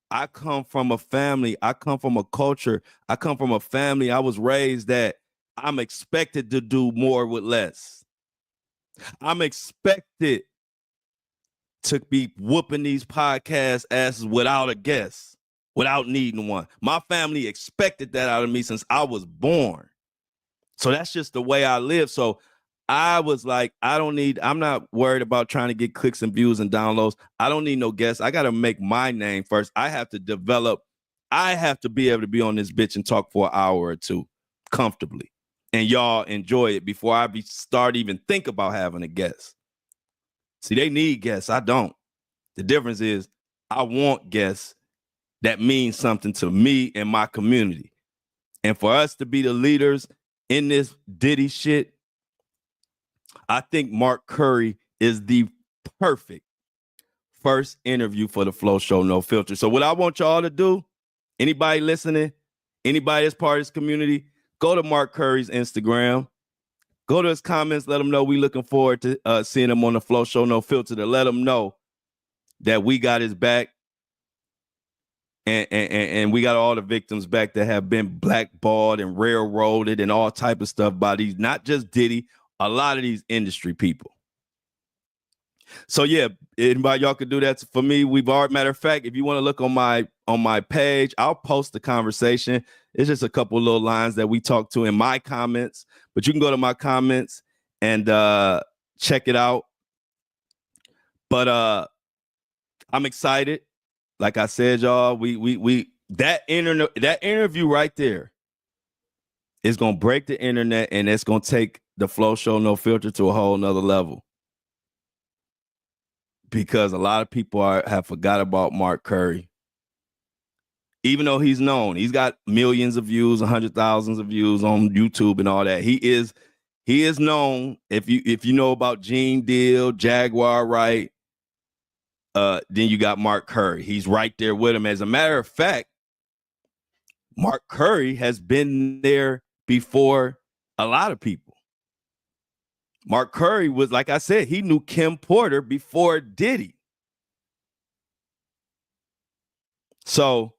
I come from a family. I come from a culture. I come from a family. I was raised that I'm expected to do more with less. I'm expected to be whooping these podcast asses without a guest, without needing one. My family expected that out of me since I was born. So that's just the way I live. So I was like, I'm not worried about trying to get clicks and views and downloads. I don't need no guests. I got to make my name first. I have to be able to be on this bitch and talk for an hour or two comfortably. And y'all enjoy it before I start even think about having a guest. See, they need guests. I don't. The difference is I want guests that mean something to me and my community. And for us to be the leaders in this Diddy shit, I think Mark Curry is the perfect first interview for the Flow Show No Filter. So what I want y'all to do, anybody listening, anybody that's part of this community, go to Mark Curry's Instagram, go to his comments, let him know we looking forward to seeing him on the Flow Show No Filter, to let him know that we got his back and we got all the victims back that have been blackballed and railroaded and all type of stuff by these, not just Diddy, a lot of these industry people. So yeah, anybody y'all could do that for me. Matter of fact, if you want to look on my page, I'll post the conversation. It's just a couple of little lines that we talked to in my comments, but you can go to my comments and check it out. But I'm excited. Like I said, y'all, we that interview right there is gonna break the internet, and it's gonna take the Flow Show No Filter to a whole nother level. Because a lot of people have forgot about Mark Curry. Even though he's known, he's got millions of views, 100,000s of views on YouTube and all that. He is known. If you know about Gene Deal, Jaguar Wright, then you got Mark Curry. He's right there with him. As a matter of fact, Mark Curry has been there before a lot of people. Mark Curry was, like I said, he knew Kim Porter before Diddy. So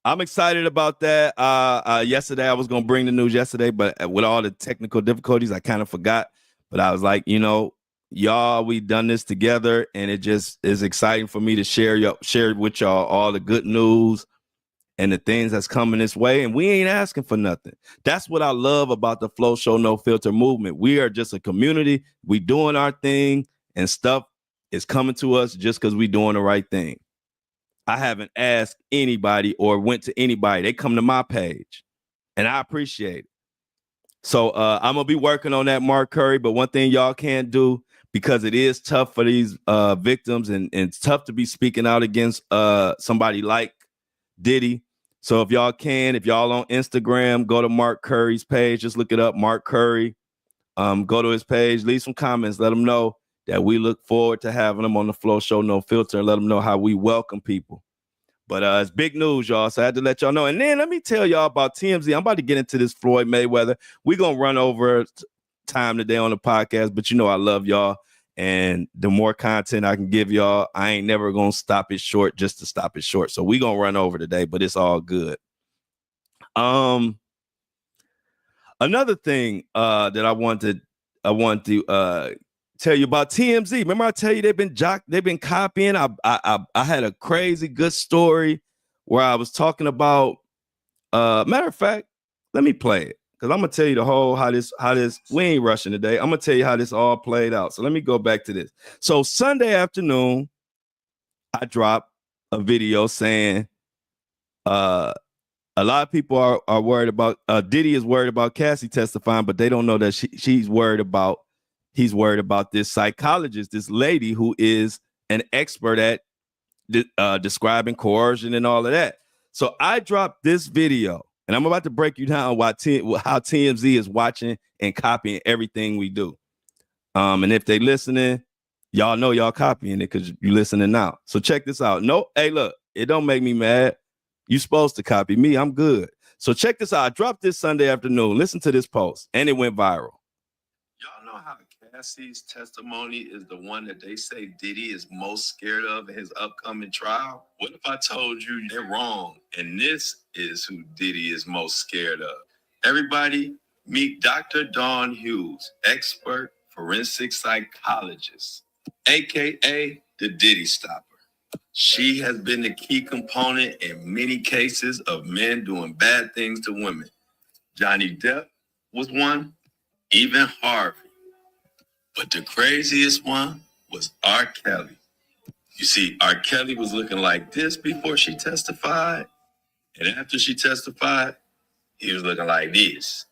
I'm excited about that. Yesterday, I was going to bring the news yesterday, but with all the technical difficulties, I kind of forgot. But I was like, y'all, we done this together, and it just is exciting for me to share with y'all all the good news and the things that's coming this way. And we ain't asking for nothing. That's what I love about the Flow Show No Filter movement. We are just a community. We doing our thing, and stuff is coming to us just because we doing the right thing. I haven't asked anybody or went to anybody. They come to my page, and I appreciate it. So I'm going to be working on that, Mark Curry. But one thing y'all can't do, because it is tough for these victims, and it's tough to be speaking out against somebody like Diddy. So if y'all on Instagram, go to Mark Curry's page. Just look it up, Mark Curry. Go to his page, leave some comments, let him know that we look forward to having him on the Flow Show No Filter, and let him know how we welcome people. But it's big news, y'all. So I had to let y'all know. And then let me tell y'all about TMZ. I'm about to get into this Floyd Mayweather. We're going to run over time today on the podcast, but I love y'all. And the more content I can give y'all, I ain't never going to stop it short just to stop it short. So we're going to run over today, but it's all good. Another thing that I want to tell you about TMZ. Remember I tell you they've been copying. I had a crazy good story where I was talking about. Matter of fact, let me play it, because I'm gonna tell you the whole how this. We ain't rushing today. I'm gonna tell you how this all played out. So let me go back to this. So Sunday afternoon, I dropped a video saying, a lot of people are worried about Diddy is worried about Cassie testifying, but they don't know that he's worried about this psychologist, this lady who is an expert at describing coercion and all of that. So I dropped this video, and I'm about to break you down how TMZ is watching and copying everything we do. And if they listening, y'all know y'all copying it because you listening now. So check this out. No, hey, look, it don't make me mad. You supposed to copy me. I'm good. So check this out. I dropped this Sunday afternoon. Listen to this post, and it went viral. Y'all know how Cassie's testimony is the one that they say Diddy is most scared of in his upcoming trial? What if I told you they're wrong, and this is who Diddy is most scared of? Everybody, meet Dr. Dawn Hughes, expert forensic psychologist, aka the Diddy Stopper. She has been the key component in many cases of men doing bad things to women. Johnny Depp was one, even Harvey. But the craziest one was R. Kelly. You see, R. Kelly was looking like this before she testified, and after she testified, he was looking like this.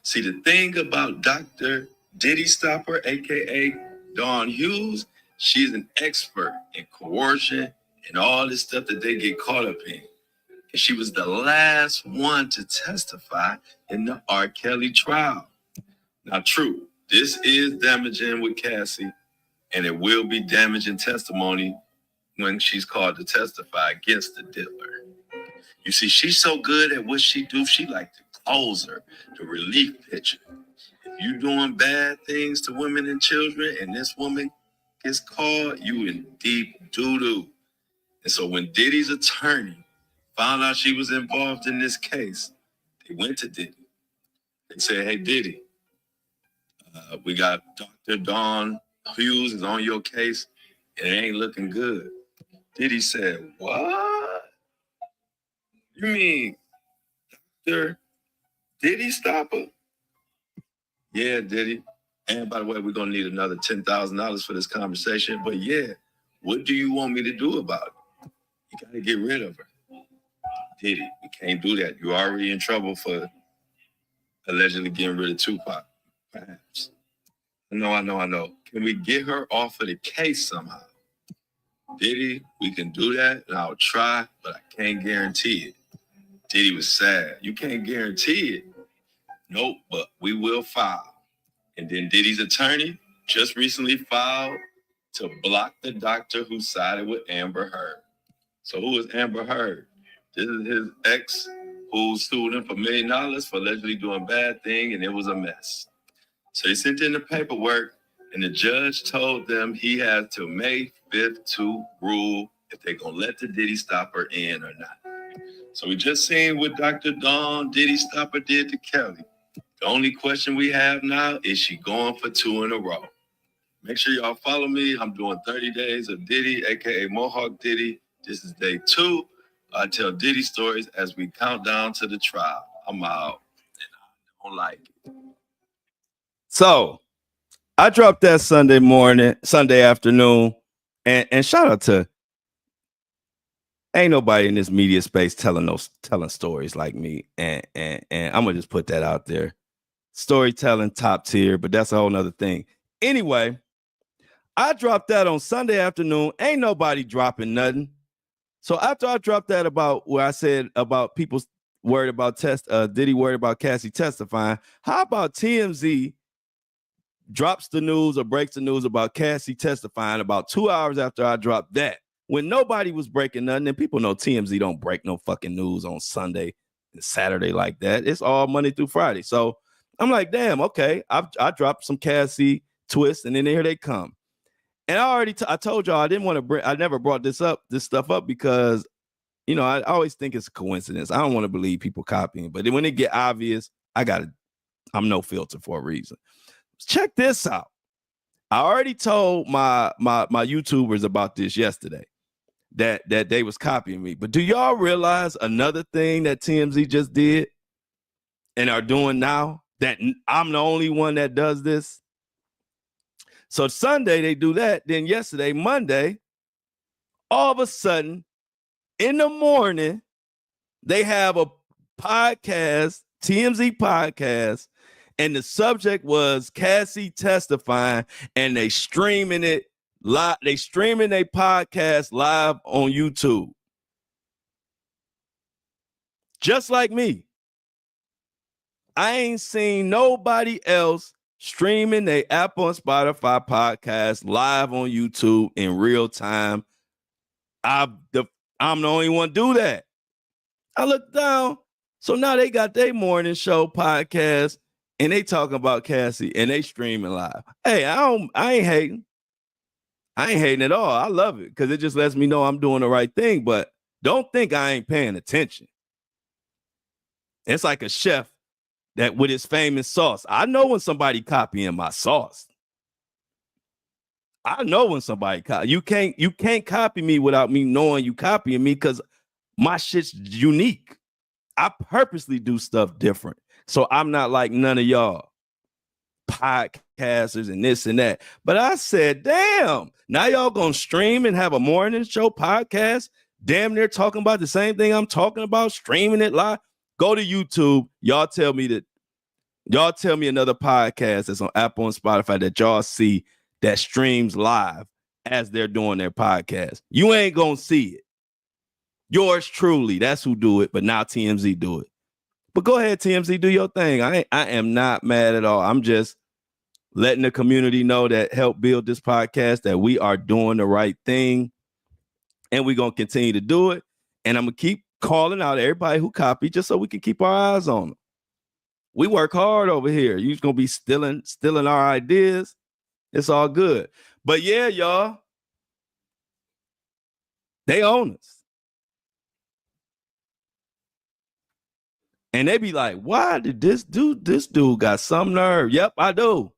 See, the thing about Dr. Diddy Stopper, aka Dawn Hughes, she's an expert in coercion and all this stuff that they get caught up in. And she was the last one to testify in the R. Kelly trial. Now, true, this is damaging with Cassie, and it will be damaging testimony when she's called to testify against the diddler. You see, she's so good at what she do, she like the closer, the relief pitcher. If you doing bad things to women and children, and this woman gets called, you in deep doo-doo. And so when Diddy's attorney found out she was involved in this case, they went to Diddy. They said, hey, Diddy, we got Dr. Dawn Hughes is on your case, and it ain't looking good. Diddy said, what? You mean Dr. Diddy Stopper? Yeah, Diddy. And by the way, we're going to need another $10,000 for this conversation. But yeah, what do you want me to do about it? You got to get rid of her. Diddy. We can't do that. You're already in trouble for allegedly getting rid of Tupac. Perhaps. I know. Can we get her off of the case somehow? Diddy, we can do that, and I'll try, but I can't guarantee it. Diddy was sad. You can't guarantee it. Nope, but we will file. And then Diddy's attorney just recently filed to block the doctor who sided with Amber Heard. So who is Amber Heard? This is his ex who sued him for $1 million for allegedly doing bad thing, and it was a mess. So they sent in the paperwork, and the judge told them he had till May 5th to rule if they're going to let the Diddy Stopper in or not. So we just seen what Dr. Dawn Diddy Stopper did to Kelly. The only question we have now is she going for 2 in a row? Make sure y'all follow me. I'm doing 30 days of Diddy, aka Mohawk Diddy. This is day 2. I tell Diddy stories as we count down to the trial. I'm out, and I don't like it. So I dropped that Sunday afternoon, and shout out to ain't nobody in this media space telling stories like me, and I'm gonna just put that out there. Storytelling top tier, but that's a whole nother thing. Anyway, I dropped that on Sunday afternoon. Ain't nobody dropping nothing. So after I dropped that about where I said about people worried about Diddy worried about Cassie testifying, how about TMZ drops the news or breaks the news about Cassie testifying about 2 hours after I dropped that, when nobody was breaking nothing? And people know TMZ don't break no fucking news on Sunday and Saturday like that. It's all Monday through Friday. So I'm like, damn, okay. I dropped some Cassie twists, and then here they come. And I told y'all I never brought this stuff up because, you know, I always think it's a coincidence. I don't want to believe people copying, but when it get obvious, I'm no filter for a reason. Check this out. I already told my YouTubers about this yesterday, that they was copying me. But do y'all realize another thing that TMZ just did and are doing now, that I'm the only one that does this? So Sunday they do that. Then yesterday, Monday, all of a sudden in the morning, they have a podcast, TMZ podcast, and the subject was Cassie testifying, and they streaming it live. They streaming their podcast live on YouTube. Just like me. I ain't seen nobody else streaming their Apple and Spotify podcast live on YouTube in real time. I'm the only one to do that. I look down. So now they got their morning show podcast, and they talking about Cassie, and they streaming live. Hey, I ain't hating. I ain't hating at all. I love it because it just lets me know I'm doing the right thing. But don't think I ain't paying attention. It's like a chef that with his famous sauce. I know when somebody copying my sauce. I know when somebody you can't copy me without me knowing you copying me, because my shit's unique. I purposely do stuff different. So I'm not like none of y'all podcasters and this and that. But I said, damn, now y'all gonna stream and have a morning show podcast, damn near talking about the same thing I'm talking about, streaming it live. Go to YouTube. Y'all tell me another podcast that's on Apple and Spotify that y'all see that streams live as they're doing their podcast. You ain't gonna see it. Yours truly, that's who do it, but now TMZ do it. But go ahead, TMZ, do your thing. I am not mad at all. I'm just letting the community know that helped build this podcast that we are doing the right thing, and we're going to continue to do it. And I'm going to keep calling out everybody who copied just so we can keep our eyes on them. We work hard over here. You're going to be stealing our ideas. It's all good. But yeah, y'all, they own us. And they be like, why did this dude got some nerve? Yep, I do.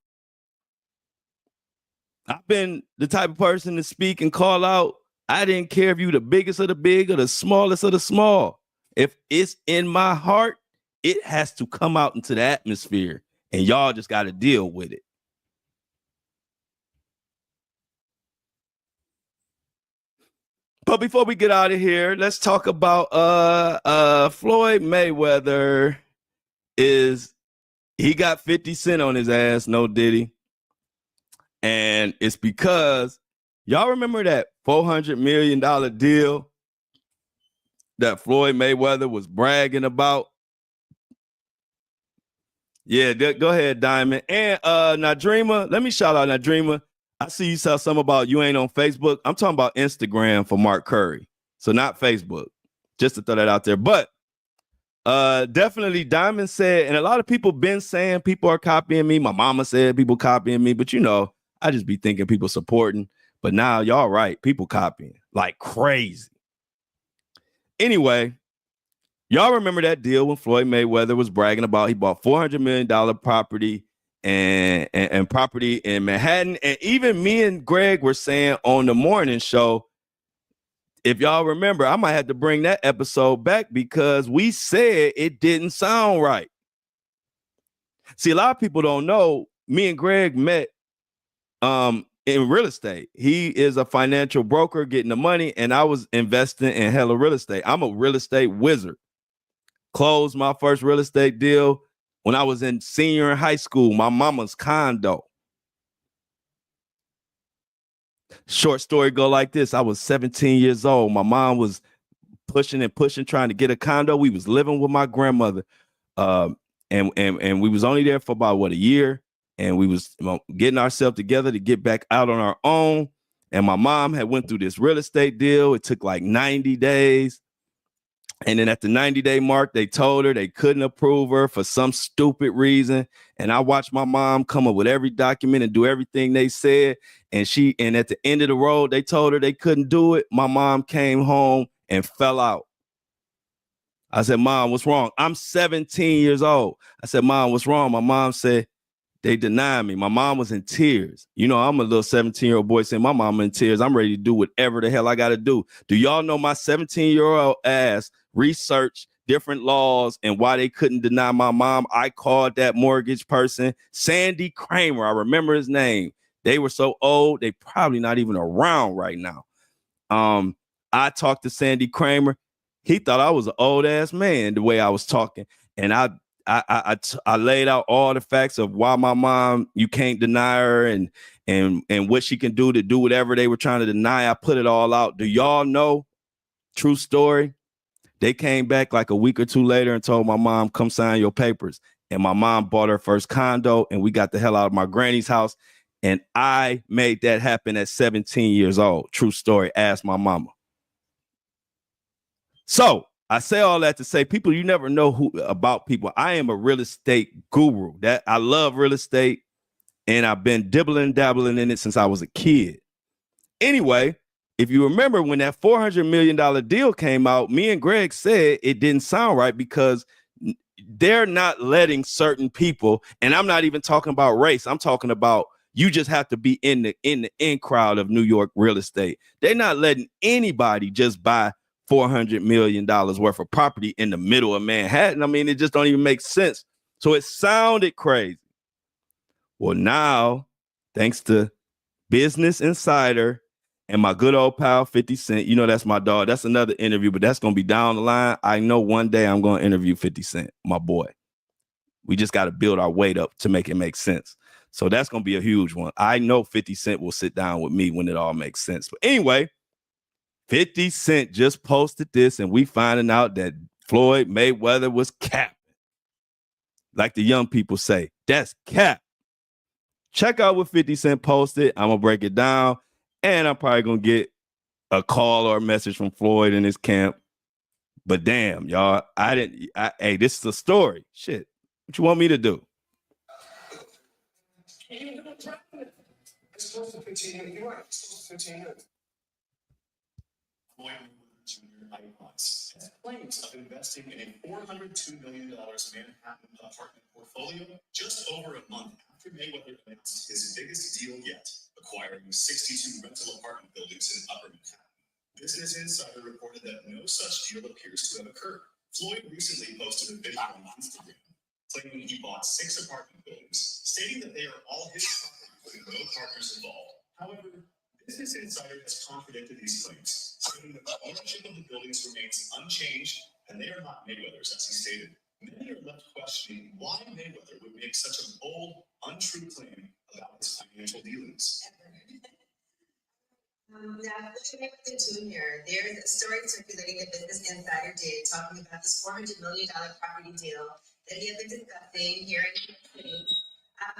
I've been the type of person to speak and call out. I didn't care if you the biggest of the big or the smallest of the small. If it's in my heart, it has to come out into the atmosphere, and y'all just got to deal with it. So before we get out of here, let's talk about Floyd Mayweather. He got 50 Cent on his ass, no Diddy. And it's because y'all remember that $400 million deal that Floyd Mayweather was bragging about? Yeah, go ahead, Diamond. And Nadreema, let me shout out Nadreema. I see you saw something about you ain't on Facebook. I'm talking about Instagram for Mark Curry. So not Facebook. Just to throw that out there. But definitely Diamond said, and a lot of people been saying people are copying me. My mama said people copying me, but you know, I just be thinking people supporting. But now y'all right, people copying like crazy. Anyway, y'all remember that deal when Floyd Mayweather was bragging about he bought $400 million property and property in Manhattan. And even me and Greg were saying on the morning show, if y'all remember, I might have to bring that episode back because we said it didn't sound right. See, a lot of people don't know, me and Greg met in real estate. He is a financial broker getting the money, and I was investing in hella real estate. I'm a real estate wizard. Closed my first real estate deal when I was in senior in high school, my mama's condo. Short story go like this. I was 17 years old. My mom was pushing, trying to get a condo. We was living with my grandmother. And we was only there for about a year. And we was getting ourselves together to get back out on our own. And my mom had went through this real estate deal. It took like 90 days. And then at the 90-day mark, they told her they couldn't approve her for some stupid reason. And I watched my mom come up with every document and do everything they said. And at the end of the road, they told her they couldn't do it. My mom came home and fell out. I said, Mom, what's wrong? I'm 17 years old. I said, Mom, what's wrong? My mom said, they denied me. My mom was in tears. You know, I'm a little 17-year-old boy saying my mom in tears. I'm ready to do whatever the hell I got to do. Do y'all know my 17-year-old ass researched different laws and why they couldn't deny my mom? I called that mortgage person, Sandy Kramer. I remember his name. They were so old, they probably not even around right now. I talked to Sandy Kramer. He thought I was an old ass man the way I was talking. And I laid out all the facts of why my mom, you can't deny her and what she can do to do whatever they were trying to deny. I put it all out. Do y'all know? True story. They came back like a week or two later and told my mom, come sign your papers. And my mom bought her first condo and we got the hell out of my granny's house. And I made that happen at 17 years old. True story. Ask my mama. So I say all that to say, people, you never know about people. I am a real estate guru. That I love real estate, and I've been dabbling in it since I was a kid. Anyway, if you remember when that $400 million deal came out, me and Greg said it didn't sound right because they're not letting certain people, and I'm not even talking about race. I'm talking about you just have to be in the in crowd of New York real estate. They're not letting anybody just buy $400 million worth of property in the middle of Manhattan. I mean, it just don't even make sense. So it sounded crazy. Well, now, thanks to Business Insider and my good old pal 50 Cent, you know, that's my dog. That's another interview, but that's going to be down the line. I know one day I'm going to interview 50 Cent, my boy. We just got to build our weight up to make it make sense. So that's going to be a huge one. I know 50 Cent will sit down with me when it all makes sense. But anyway, 50 Cent just posted this, and we finding out that Floyd Mayweather was capping. Like the young people say, that's cap. Check out what 50 Cent posted. I'm going to break it down, and I'm probably going to get a call or a message from Floyd in his camp. But damn, y'all, hey, this is a story. Shit, what you want me to do? It's supposed to 15 minutes. You're right. It's supposed to 15 minutes. Junior icons has claims of investing in a $402 million Manhattan apartment portfolio just over a month after Mayweather announced his biggest deal yet, acquiring 62 rental apartment buildings in Upper Manhattan. Business Insider reported that no such deal appears to have occurred. Floyd recently posted a video on Instagram claiming he bought 6 apartment buildings, stating that they are all his property with no partners involved. However, Business Insider has contradicted these claims, stating that the ownership of the buildings remains unchanged and they are not Mayweather's, as he stated. Many are left questioning why Mayweather would make such a bold, untrue claim about his financial dealings. Now, Mayweather Jr., there's a story circulating that Business Insider did talking about this $400 million property deal that he had been discussing here in New York City.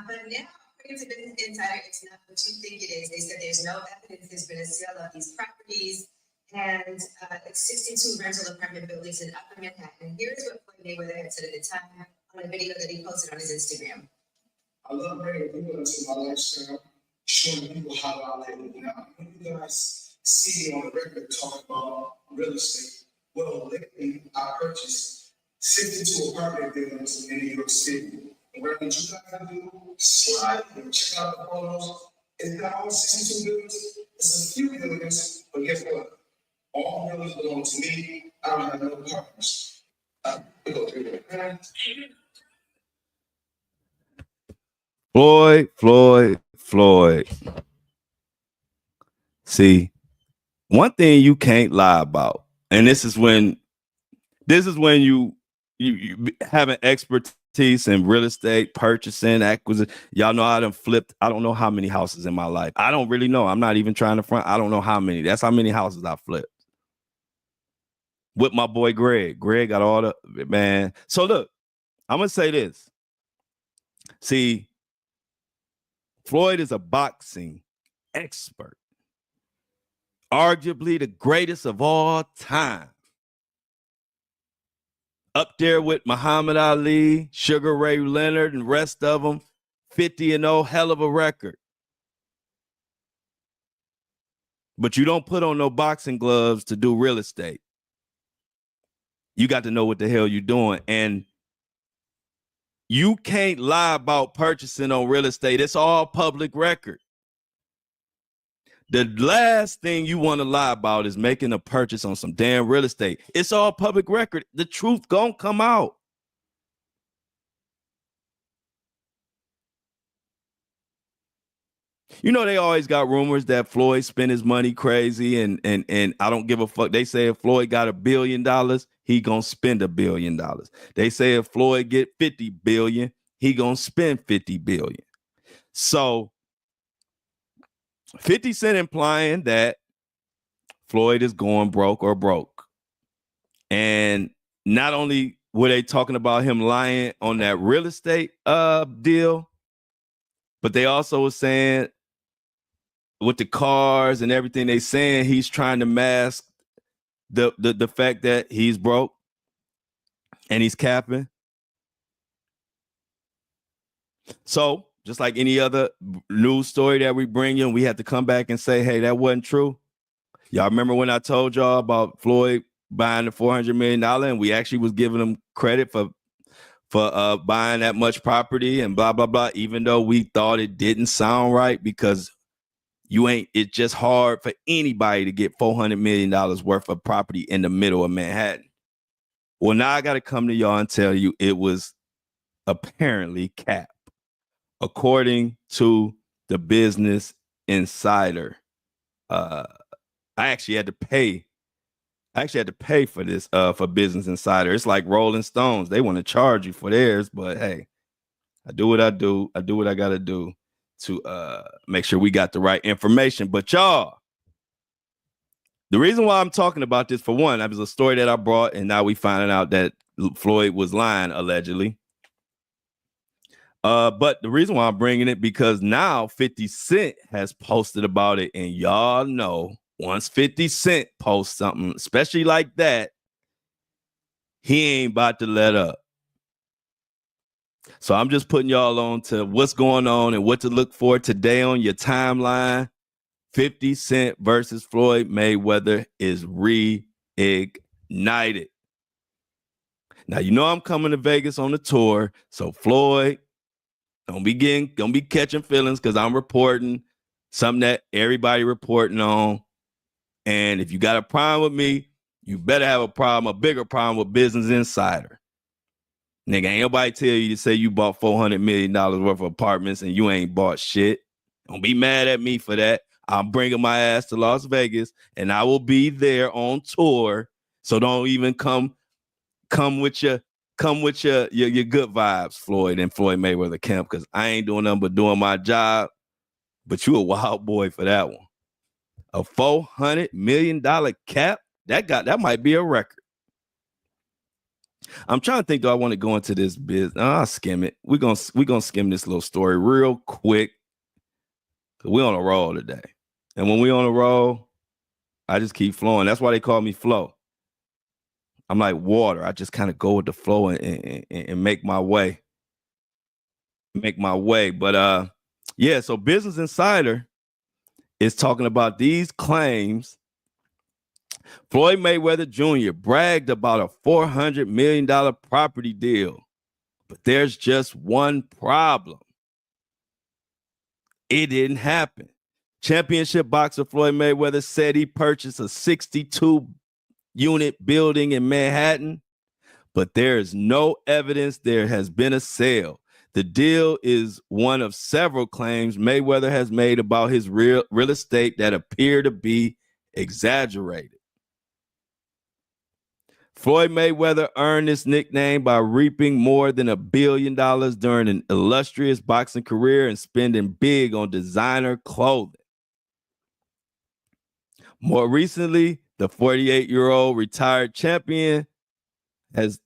But now, according to Business Insider, it's not what you think it is. They said there's no evidence there's been a sale of these properties, and it's 62 rental apartment buildings in Upper Manhattan. Here's what Floyd Mayweather had said at the time on a video that he posted on his Instagram. I love bringing people into my lifestyle, showing people how I live. Now, when you guys see me on the record talk about real estate, well, lately I purchased 62 apartment buildings in New York City. And what I need you guys to do, slide and check out the photos. It's not all 62 buildings, it's a few buildings, but guess what? All buildings belong to me. I don't have no partners. We go through that. Floyd. See, one thing you can't lie about, and this is when you have an expertise in real estate, purchasing, acquisition. Y'all know I done flipped. I don't know how many houses in my life. I don't really know. I'm not even trying to front. I don't know how many. That's how many houses I flipped. With my boy Greg. Greg got all the, man. So look, I'm going to say this. See, Floyd is a boxing expert. Arguably the greatest of all time. Up there with Muhammad Ali, Sugar Ray Leonard, and rest of them. 50-0, hell of a record. But you don't put on no boxing gloves to do real estate. You got to know what the hell you're doing. And you can't lie about purchasing on real estate. It's all public record. The last thing you want to lie about is making a purchase on some damn real estate. It's all public record. The truth gonna come out. You know, they always got rumors that Floyd spent his money crazy and I don't give a fuck. They say if Floyd got $1 billion, he gonna spend $1 billion. They say if Floyd get 50 billion, he gonna spend 50 billion. So 50 Cent implying that Floyd is going broke or broke. And not only were they talking about him lying on that real estate deal, but they also were saying with the cars and everything, they saying he's trying to mask the fact that he's broke and he's capping. So just like any other news story that we bring you, we have to come back and say, hey, that wasn't true. Y'all remember when I told y'all about Floyd buying the $400 million and we actually was giving him credit for buying that much property and blah, blah, blah, even though we thought it didn't sound right because it's just hard for anybody to get $400 million worth of property in the middle of Manhattan. Well, now I got to come to y'all and tell you it was apparently cap. According to the Business Insider, I actually had to pay for this for Business Insider. It's like Rolling Stones. They want to charge you for theirs, but hey, I do what I do. I do what I got to do to make sure we got the right information. But y'all, the reason why I'm talking about this, for one, that was a story that I brought, and now we finding out that Floyd was lying, allegedly. But the reason why I'm bringing it, because now 50 Cent has posted about it, and y'all know once 50 Cent posts something, especially like that, he ain't about to let up. So I'm just putting y'all on to what's going on and what to look for today on your timeline. 50 Cent versus Floyd Mayweather is reignited. Now, you know I'm coming to Vegas on the tour, so Floyd, don't be catching feelings because I'm reporting something that everybody reporting on. And if you got a problem with me, you better have a bigger problem with Business Insider. Nigga, ain't nobody tell you to say you bought $400 million worth of apartments and you ain't bought shit. Don't be mad at me for that. I'm bringing my ass to Las Vegas, and I will be there on tour. So don't even come with your good vibes, Floyd and Floyd Mayweather Camp, because I ain't doing nothing but doing my job. But you a wild boy for that one. A $400 million cap, that might be a record. I'm trying to think, do I want to go into this business? I'll skim it. We're gonna skim this little story real quick. We're on a roll today. And when we on a roll, I just keep flowing. That's why they call me Flow. I'm like water. I just kind of go with the flow and make my way. But yeah, so Business Insider is talking about these claims. Floyd Mayweather Jr. bragged about a $400 million property deal. But there's just one problem. It didn't happen. Championship boxer Floyd Mayweather said he purchased a 62-unit building in Manhattan, but there is no evidence there has been a sale. The deal is one of several claims Mayweather has made about his real estate that appear to be exaggerated. Floyd Mayweather earned this nickname by reaping more than $1 billion during an illustrious boxing career and spending big on designer clothing. More recently, the 48-year-old retired champion has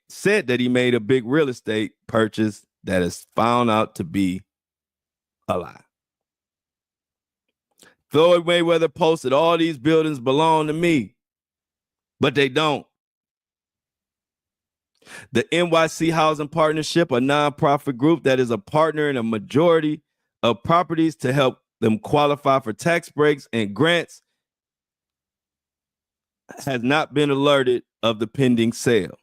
said that he made a big real estate purchase that is found out to be a lie. Floyd Mayweather posted, all these buildings belong to me, but they don't. The NYC Housing Partnership, a nonprofit group that is a partner in a majority of properties to help them qualify for tax breaks and grants, has not been alerted of the pending sale.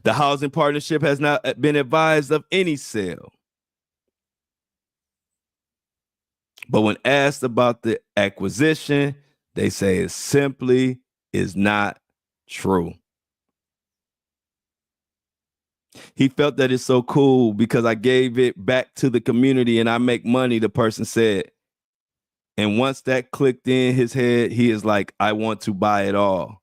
The housing partnership has not been advised of any sale. But when asked about the acquisition, they say it simply is not true. He felt that it's so cool because I gave it back to the community and I make money, the person said. And once that clicked in his head, he is like, I want to buy it all.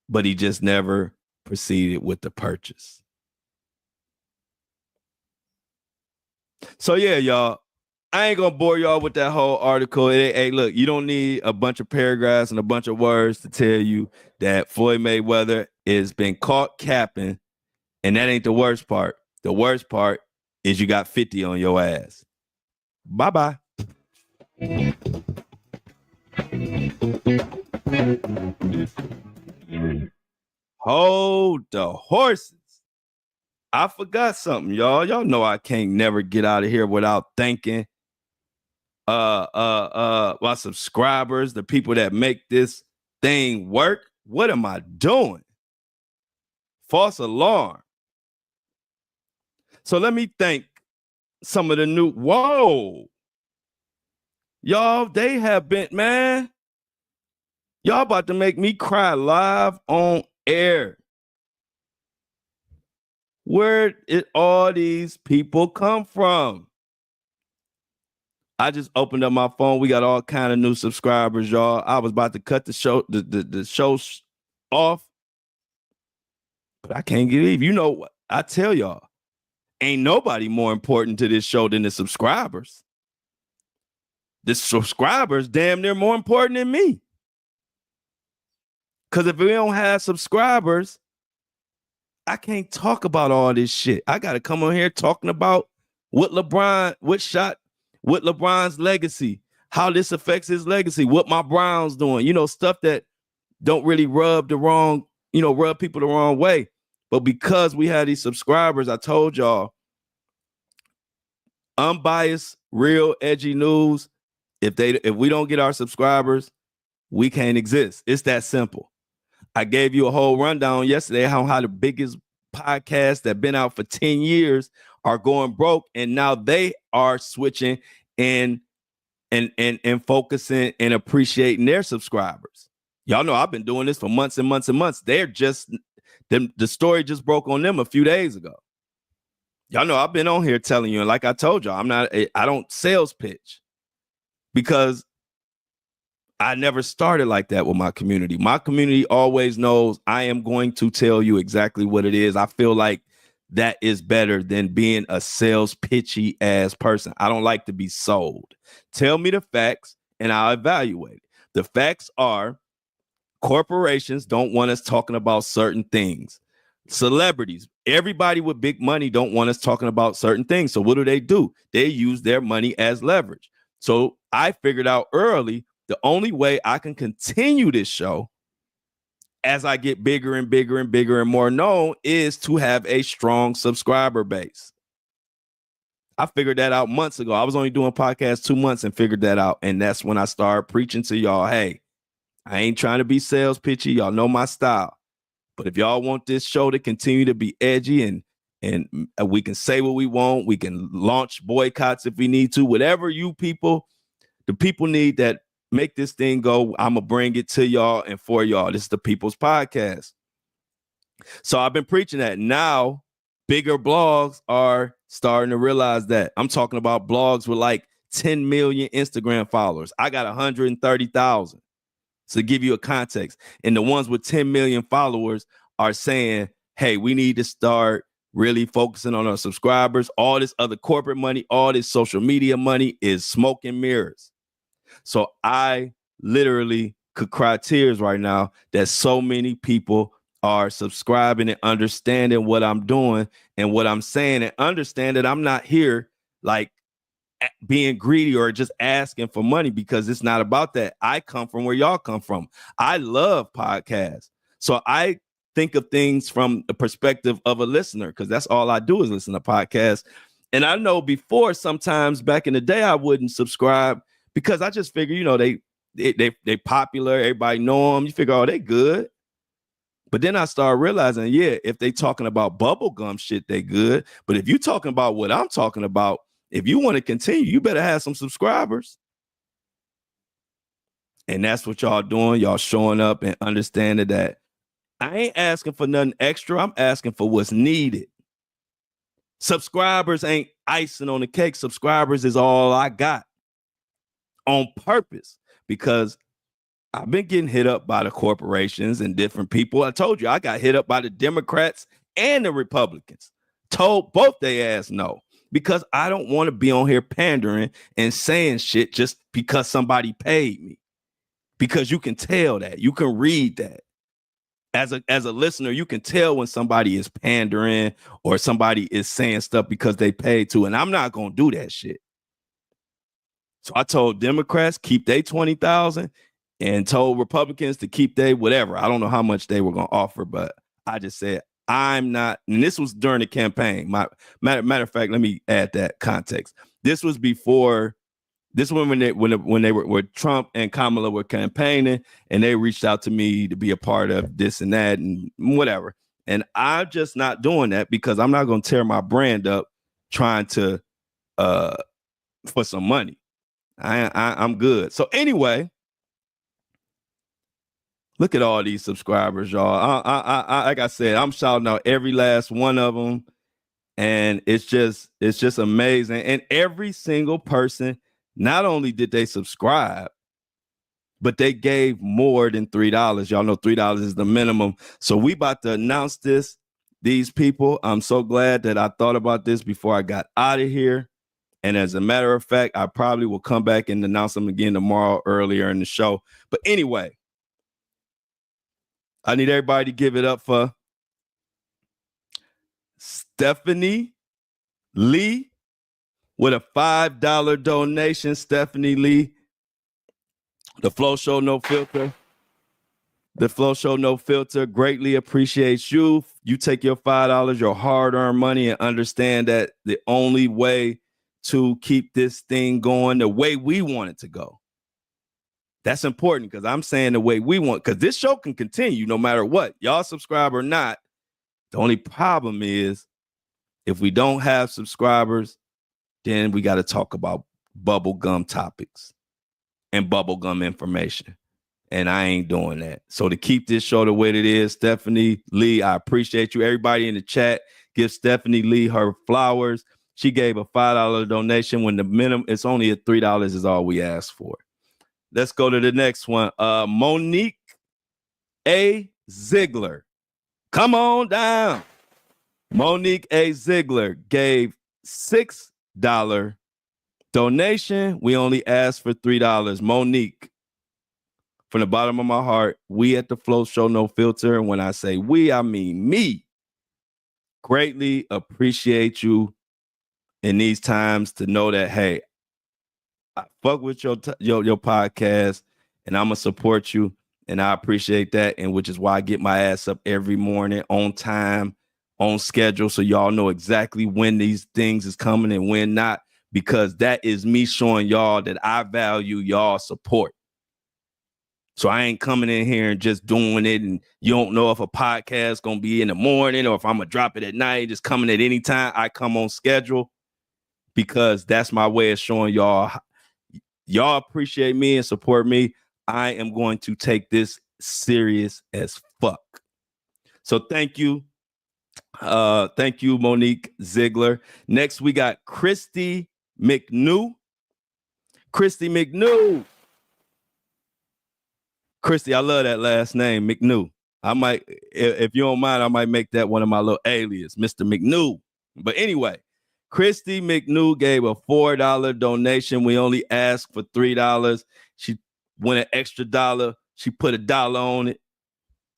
But he just never proceeded with the purchase. So yeah, y'all, I ain't gonna bore y'all with that whole article. Hey, look, you don't need a bunch of paragraphs and a bunch of words to tell you that Floyd Mayweather has been caught capping, and that ain't the worst part. The worst part is you got 50 on your ass. Bye-bye. Hold the horses. I forgot something, y'all. Y'all know I can't never get out of here without thanking my subscribers, the people that make this thing work. What am I doing? False alarm. So let me thank some of the new, whoa. Y'all, they have been, man. Y'all about to make me cry live on air. Where did all these people come from? I just opened up my phone. We got all kind of new subscribers, y'all. I was about to cut the show, the show off, but I can't believe. You know what? I tell y'all, ain't nobody more important to this show than the subscribers. The subscribers damn near more important than me. Because if we don't have subscribers, I can't talk about all this shit. I got to come on here talking about what LeBron's legacy, how this affects his legacy, what my Browns doing, stuff that don't really rub people the wrong way. But because we had these subscribers, I told y'all, unbiased, real, edgy news. If we don't get our subscribers, we can't exist. It's that simple. I gave you a whole rundown yesterday how the biggest podcasts that been out for 10 years are going broke, and now they are switching and focusing and appreciating their subscribers. Y'all know I've been doing this for months and months and months. They're just the story just broke on them a few days ago. Y'all know I've been on here telling you, and like I told y'all, I don't sales pitch because I never started like that with my community. My community always knows I am going to tell you exactly what it is. I feel like that is better than being a sales pitchy ass person. I don't like to be sold. Tell me the facts and I'll evaluate it. The facts are corporations don't want us talking about certain things. Celebrities, everybody with big money don't want us talking about certain things. So what do? They use their money as leverage. So I figured out early the only way I can continue this show as I get bigger and bigger and bigger and more known is to have a strong subscriber base. I figured that out months ago. I was only doing podcasts 2 months and figured that out. And that's when I started preaching to y'all, hey, I ain't trying to be sales pitchy. Y'all know my style. But if y'all want this show to continue to be edgy and we can say what we want, we can launch boycotts if we need to, whatever the people need that make this thing go, I'm going to bring it to y'all and for y'all. This is the People's Podcast. So I've been preaching that. Now, bigger blogs are starting to realize that. I'm talking about blogs with like 10 million Instagram followers. I got 130,000. So to give you a context, and the ones with 10 million followers are saying, hey, we need to start really focusing on our subscribers. All this other corporate money, all this social media money is smoke and mirrors. So I literally could cry tears right now that so many people are subscribing and understanding what I'm doing and what I'm saying and understand that I'm not here like being greedy or just asking for money, because it's not about that. I come from where y'all come from. I love podcasts. So I think of things from the perspective of a listener, because that's all I do is listen to podcasts. And I know before, sometimes back in the day, I wouldn't subscribe because I just figure, they popular, everybody know them. You figure, oh, they good. But then I started realizing, yeah, if they talking about bubblegum shit, they good. But if you talking about what I'm talking about, if you want to continue, you better have some subscribers. And that's what y'all doing. Y'all showing up and understanding that I ain't asking for nothing extra. I'm asking for what's needed. Subscribers ain't icing on the cake. Subscribers is all I got on purpose, because I've been getting hit up by the corporations and different people. I told you I got hit up by the Democrats and the Republicans. Told both they ass no, because I don't want to be on here pandering and saying shit just because somebody paid me. Because you can tell that. You can read that. As a listener, you can tell when somebody is pandering or somebody is saying stuff because they paid to. And I'm not going to do that shit. So I told Democrats keep their 20,000 and told Republicans to keep their whatever. I don't know how much they were going to offer, but I just said, I'm not. And this was during the campaign. Matter of fact, let me add that context. This was before. This was when they were Trump and Kamala were campaigning, and they reached out to me to be a part of this and that and whatever. And I'm just not doing that because I'm not going to tear my brand up trying to for some money. I'm good. So anyway, look at all these subscribers, y'all. I like I said, I'm shouting out every last one of them, and it's just amazing. And every single person. Not only did they subscribe, but they gave more than $3. Y'all know $3 is the minimum. So we about to announce these people. I'm so glad that I thought about this before I got out of here. And as a matter of fact, I probably will come back and announce them again tomorrow earlier in the show. But anyway, I need everybody to give it up for Stephanie Lee. With a $5 donation, Stephanie Lee, the Flow Show No Filter. The Flow Show No Filter greatly appreciates you. You take your $5, your hard-earned money, and understand that the only way to keep this thing going the way we want it to go. That's important, because I'm saying the way we want, because this show can continue no matter what. Y'all subscribe or not. The only problem is if we don't have subscribers, then we got to talk about bubblegum topics and bubblegum information. And I ain't doing that. So to keep this show the way it is, Stephanie Lee, I appreciate you. Everybody in the chat, Give Stephanie Lee her flowers. She gave a $5 donation when the minimum, it's only at $3 is all we ask for. Let's go to the next one. Monique A. Ziegler. Come on down. Monique A. Ziegler gave $6 donation. We only asked for $3. Monique, from the bottom of my heart, we at the Flow Show No Filter. And when I say we, I mean me. Greatly appreciate you in these times to know that, hey, I fuck with your podcast and I'm going to support you. And I appreciate that. And which is why I get my ass up every morning on time, on schedule. So y'all know exactly when these things is coming and when not, because that is me showing y'all that I value y'all support. So I ain't coming in here and just doing it. And you don't know if a podcast going to be in the morning or if I'm going to drop it at night, just coming at any time. I come on schedule because that's my way of showing y'all appreciate me and support me. I am going to take this serious as fuck. So thank you. Thank you, Monique Ziegler. Next, we got Christy McNew. Christy McNew. Christy, I love that last name, McNew. I might, if you don't mind, I might make that one of my little alias, Mr. McNew. But anyway, Christy McNew gave a $4 donation. We only asked for $3. She went an extra $1. She put $1 on it.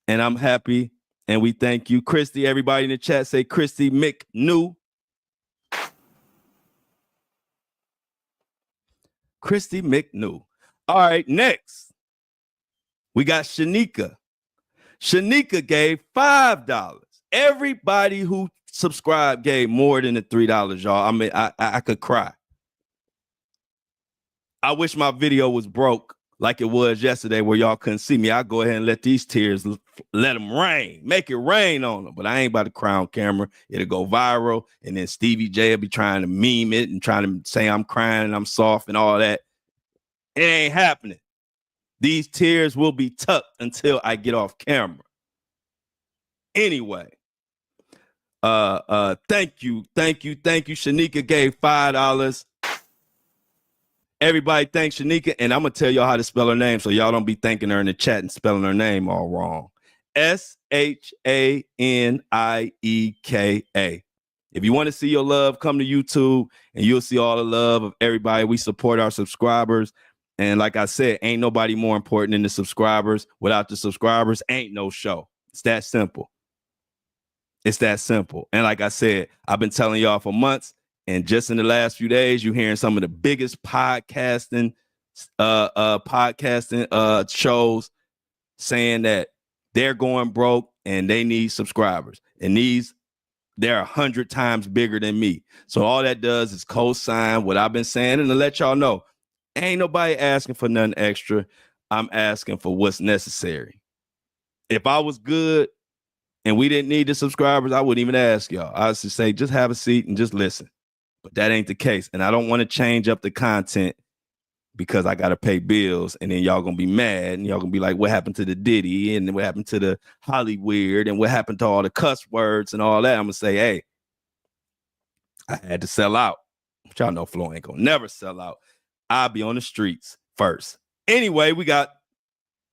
And I'm happy. And we thank you. Christy, everybody in the chat say Christy McNew. Christy McNew. All right, next. We got Shanika. Shanika gave $5. Everybody who subscribed gave more than the $3, y'all. I mean, I could cry. I wish my video was broke like it was yesterday where y'all couldn't see me. I'll go ahead and let these tears, let them rain. Make it rain on them. But I ain't about to cry on camera. It'll go viral. And then Stevie J will be trying to meme it and trying to say I'm crying and I'm soft and all that. It ain't happening. These tears will be tucked until I get off camera. Anyway, thank you. Shanika gave $5. Everybody thanks Shanika, and I'm gonna tell y'all how to spell her name so y'all don't be thanking her in the chat and spelling her name all wrong. Shanieka. If you want to see your love, come to YouTube and you'll see all the love of everybody. We support our subscribers. And like I said, ain't nobody more important than the subscribers. Without the subscribers, ain't no show. It's that simple. It's that simple. And like I said, I've been telling y'all for months, and just in the last few days, you're hearing some of the biggest podcasting shows saying that they're going broke and they need subscribers. And they're 100 times bigger than me. So all that does is co-sign what I've been saying and to let y'all know, ain't nobody asking for nothing extra. I'm asking for what's necessary. If I was good and we didn't need the subscribers, I wouldn't even ask y'all. I would just say, just have a seat and just listen. But that ain't the case. And I don't want to change up the content because I got to pay bills. And then y'all going to be mad. And y'all going to be like, what happened to the Diddy? And what happened to the Hollywood? And what happened to all the cuss words and all that? I'm going to say, hey, I had to sell out. But y'all know Flo ain't going to never sell out. I'll be on the streets first. Anyway, we got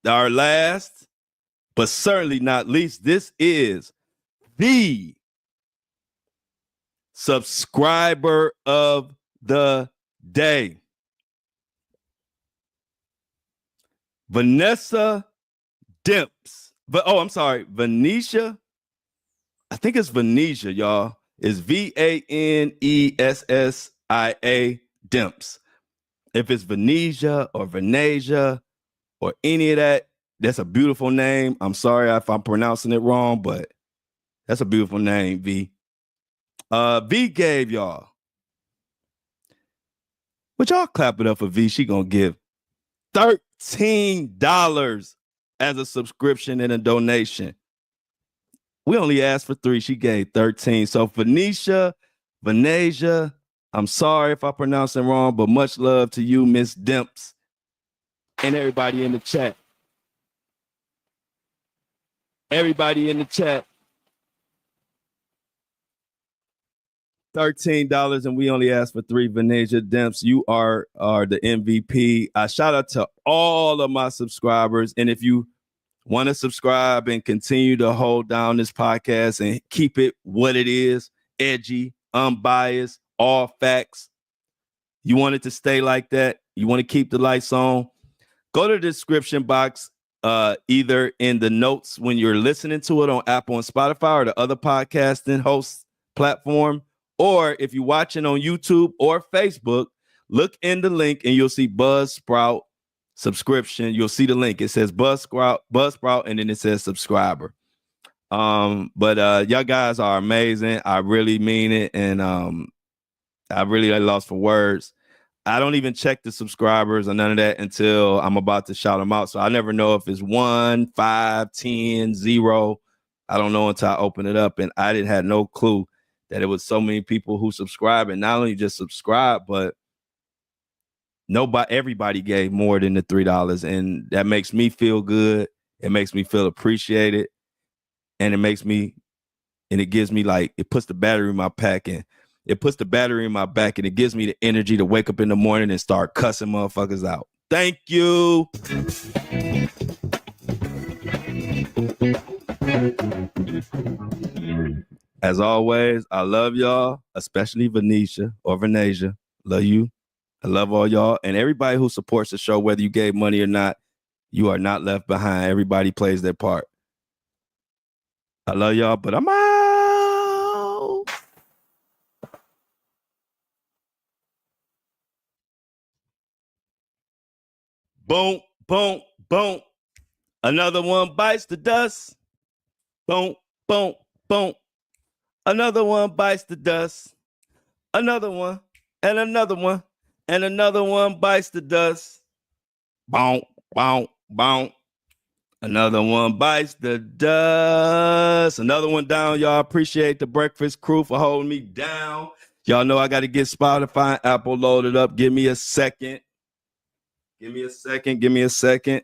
our last, but certainly not least. This is the subscriber of the day. Vanessa Dimps. Venetia. I think it's Venetia, y'all. It's Vanessa Dimps. If it's Venetia or Venesia or any of that, that's a beautiful name. I'm sorry if I'm pronouncing it wrong, but that's a beautiful name, V. V gave y'all. But y'all clap it up for V. She gonna give $13 as a subscription and a donation. We only asked for 3. She gave 13. So Venetia, I'm sorry if I pronounce it wrong, but much love to you, Miss Dimps, and everybody in the chat. Everybody in the chat. $13 and we only asked for 3. Venetia Demps, you are the MVP. Shout out to all of my subscribers. And if you want to subscribe and continue to hold down this podcast and keep it what it is, edgy, unbiased, all facts, you want it to stay like that, you want to keep the lights on, go to the description box, either in the notes when you're listening to it on Apple and Spotify or the other podcasting host platform. Or if you're watching on YouTube or Facebook, look in the link and you'll see Buzzsprout subscription. You'll see the link. It says Buzzsprout, and then it says subscriber. But y'all guys are amazing. I really mean it. And I really lost for words. I don't even check the subscribers or none of that until I'm about to shout them out. So I never know if it's 1, 5, 10, 0. I don't know until I open it up. And I didn't have no clue that it was so many people who subscribe, and not only just subscribe, but everybody gave more than the $3. And that makes me feel good. It makes me feel appreciated. And it gives me like, it puts the battery in my pack and it puts the battery in my back and it gives me the energy to wake up in the morning and start cussing motherfuckers out. Thank you. As always, I love y'all, especially Venetia. Love you. I love all y'all. And everybody who supports the show, whether you gave money or not, you are not left behind. Everybody plays their part. I love y'all, but I'm out. Boom, boom, boom. Another one bites the dust. Boom, boom, boom. Another one bites the dust. Another one, and another one, and another one bites the dust. Boom, boom, boom. Another one bites the dust. Another one down, y'all. Appreciate the Breakfast Crew for holding me down. Y'all know I got to get Spotify and Apple loaded up. Give me a second. Give me a second. Give me a second.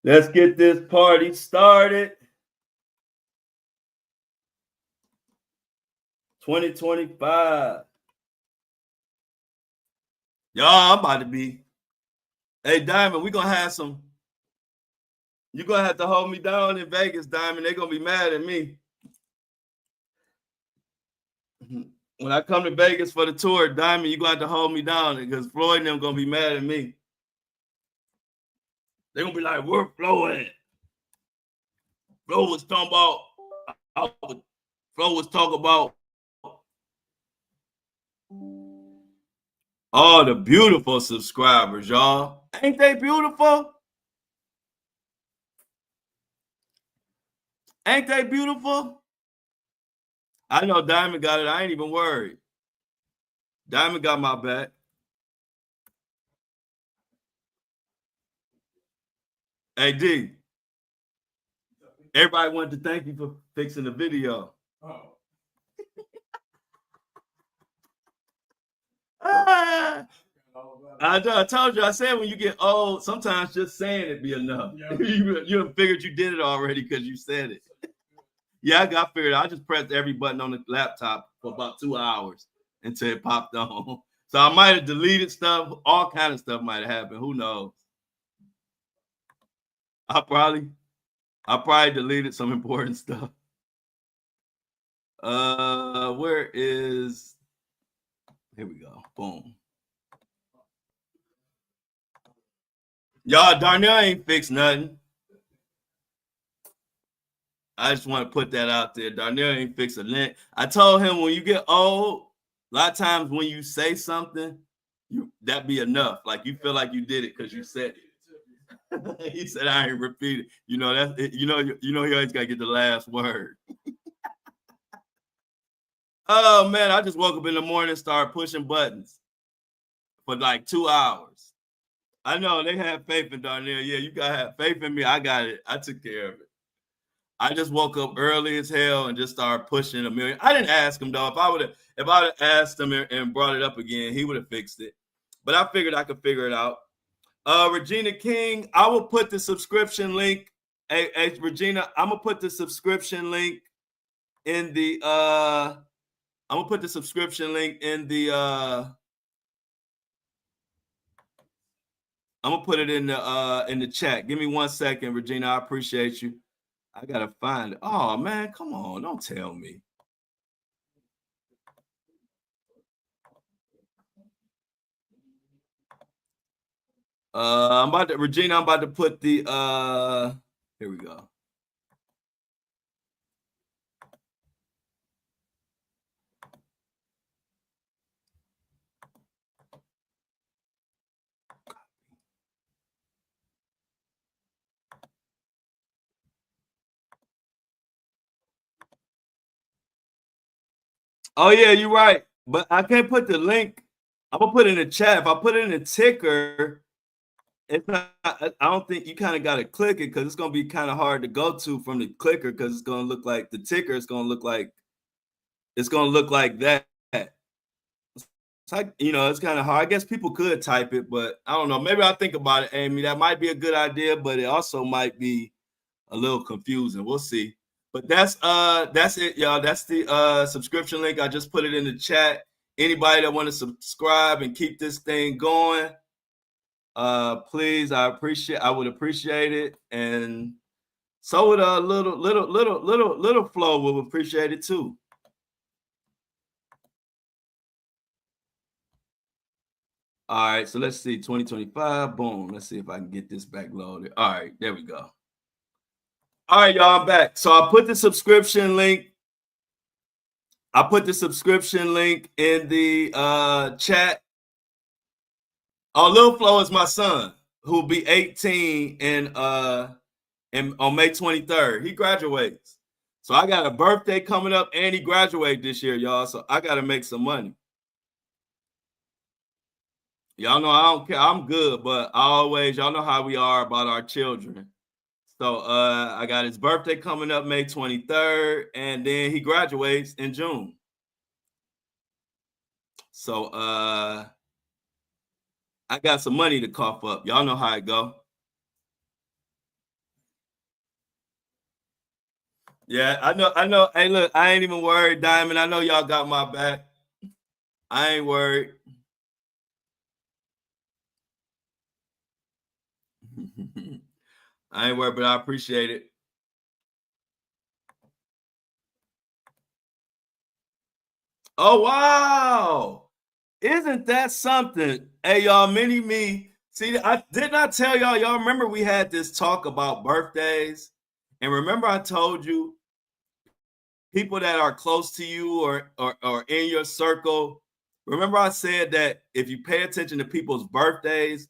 Let's get this party started. 2025. Y'all, I'm about to be. Hey, Diamond, we're going to have some. You're going to have to hold me down in Vegas, Diamond. They're going to be mad at me. When I come to Vegas for the tour, Diamond, you're going to have to hold me down because Floyd and them going to be mad at me. They're going to be like, where Flo at? Flo was talking about all the beautiful subscribers, y'all. Ain't they beautiful? Ain't they beautiful? I know Diamond got it. I ain't even worried. Diamond got my back. Hey, D. Everybody wanted to thank you for fixing the video. Oh. I told you, I said when you get old, sometimes just saying it be enough. Yeah. you figured you did it already because you said it. Yeah, I got figured. I just pressed every button on the laptop for about 2 hours until it popped on. So I might have deleted stuff. All kind of stuff might have happened. Who knows? I probably deleted some important stuff. Where is? Here we go. Boom. Y'all, Darnell ain't fixed nothing. I just want to put that out there. Darnell ain't fixed a lint. I told him when you get old, a lot of times when you say something, that be enough. Like you feel like you did it because you said it. He said I ain't repeat it. You know that's you know he always gotta get the last word. Oh man, I just woke up in the morning and started pushing buttons for like 2 hours. I know they have faith in Darnell. Yeah, you gotta have faith in me. I got it. I took care of it. I just woke up early as hell and just started pushing a million. I didn't ask him though. If I would have asked him and brought it up again, he would have fixed it. But I figured I could figure it out. Regina King, I will put the subscription link. Hey, Regina, I'm gonna put the subscription link in the I'm gonna put the subscription link in the I'm gonna put it in the chat. Give me 1 second, Regina. I appreciate you. I gotta find it. Oh man, come on, don't tell me. I'm about to put the here we go. Oh yeah, you're right. But I can't put the link. I'm gonna put it in the chat. If I put it in the ticker, it's not. I don't think you kind of got to click it because it's gonna be kind of hard to go to from the clicker because it's gonna look like the ticker. It's gonna look like that. It's like it's kind of hard. I guess people could type it, but I don't know. Maybe I'll think about it, Amy. That might be a good idea, but it also might be a little confusing. We'll see. But that's it, y'all. That's the subscription link. I just put it in the chat. Anybody that want to subscribe and keep this thing going, please, I would appreciate it. And so would little Flow will appreciate it too. All right, so let's see, 2025, boom. Let's see if I can get this back loaded. All right, there we go. All right, y'all, I'm back. So I put the subscription link. I put the subscription link in the chat. Oh, Lil Flo is my son, who'll be 18 on May 23rd. He graduates. So I got a birthday coming up and he graduates this year, y'all. So I got to make some money. Y'all know I don't care. I'm good, but y'all know how we are about our children. So I got his birthday coming up May 23rd, and then he graduates in June. So I got some money to cough up. Y'all know how it go. Yeah, I know. Hey, look, I ain't even worried, Diamond. I know y'all got my back. I ain't worried. I ain't worried, but I appreciate it. Oh, wow. Isn't that something? Hey, y'all, mini me. See, I did not tell y'all remember we had this talk about birthdays. And remember I told you people that are close to you or in your circle. Remember I said that if you pay attention to people's birthdays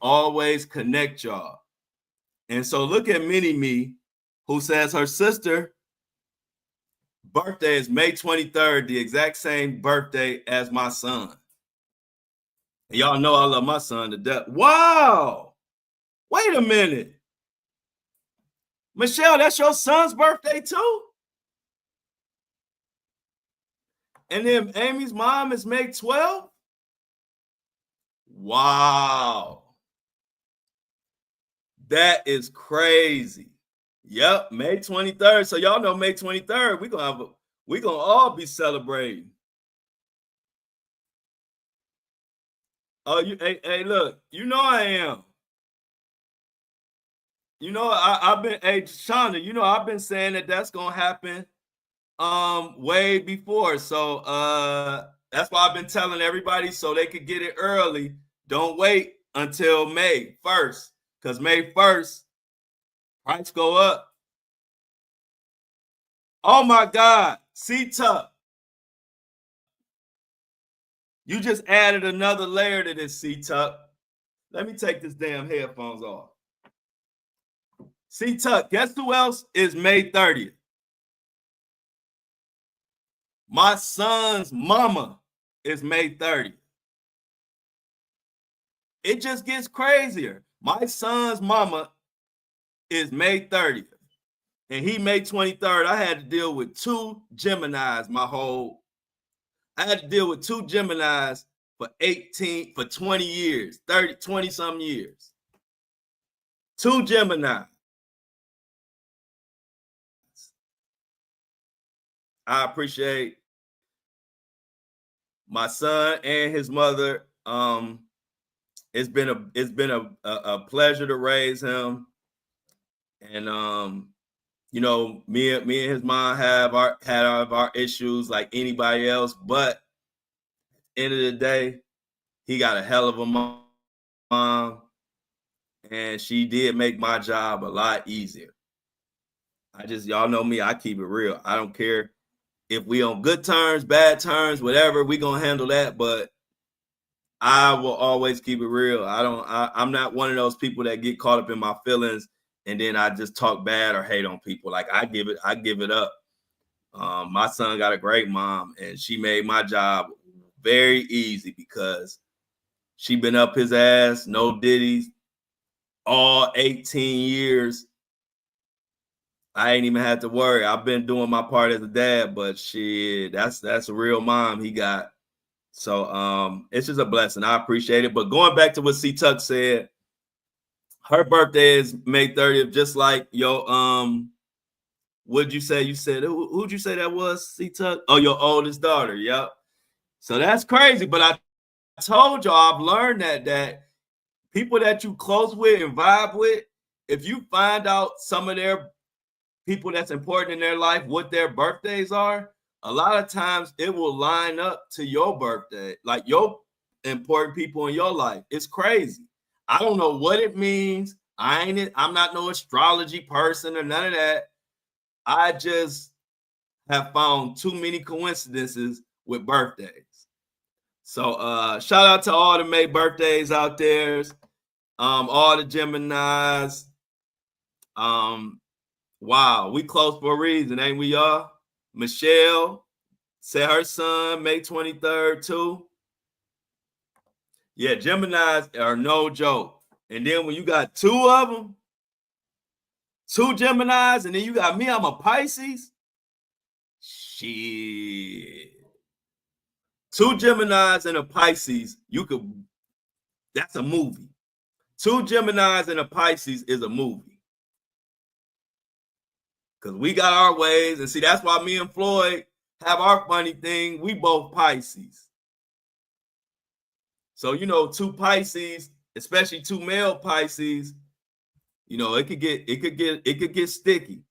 always connect y'all. And so look at mini me, who says her sister birthday is May 23rd, the exact same birthday as my son. And y'all know I love my son to death. Wow. Wait a minute. Michelle, that's your son's birthday too? And then Amy's mom is May 12th? Wow. That is crazy. Yep, May 23rd. So y'all know May 23rd, we're gonna all be celebrating. Oh, hey, look, you know I am. You know, I've been, hey, Shonda, you know, I've been saying that that's gonna happen way before. So that's why I've been telling everybody so they could get it early. Don't wait until May 1st, because May 1st, price go up. Oh my God, C-Tuck. You just added another layer to this, C-Tuck. Let me take this damn headphones off. C-Tuck, guess who else is May 30th? My son's mama is May 30th. It just gets crazier. My son's mama is May 30th. and he May 23rd. I had to deal with two Geminis I had to deal with two Geminis for 20 years, 20 some years. Two Gemini. I appreciate my son and his mother. It's been a pleasure to raise him. And me and his mom had our issues like anybody else, but end of the day, he got a hell of a mom, and she did make my job a lot easier. Y'all know me, I keep it real. I don't care if we on good terms, bad terms, whatever, we gonna handle that. But I will always keep it real. I'm not one of those people that get caught up in my feelings and then I just talk bad or hate on people. Like I give it up. My son got a great mom, and she made my job very easy because she been up his ass, no Diddy's, all 18 years. I ain't even had to worry. I've been doing my part as a dad, but shit, that's a real mom he got. So it's just a blessing. I appreciate it. But going back to what C Tuck said, her birthday is May 30th, just like what'd you say? You said who'd you say that was, C Tuck? Oh, your oldest daughter. Yep. So that's crazy. But I told y'all I've learned that people that you close with and vibe with, if you find out some of their people that's important in their life, what their birthdays are, a lot of times it will line up to your birthday, like your important people in your life. It's crazy. I don't know what it means. I'm not no astrology person or none of that. I just have found too many coincidences with birthdays. So shout out to all the May birthdays out there. All the Geminis. Wow, we close for a reason, ain't we, y'all? Michelle said her son May 23rd too. Yeah, Geminis are no joke. And then when you got two of them, two Geminis, and then you got me, I'm a Pisces. Shit. Two Geminis and a Pisces, that's a movie. Two Geminis and a Pisces is a movie. Because we got our ways. And see, that's why me and Floyd have our funny thing. We both Pisces. So, two Pisces, especially two male Pisces, it could get sticky.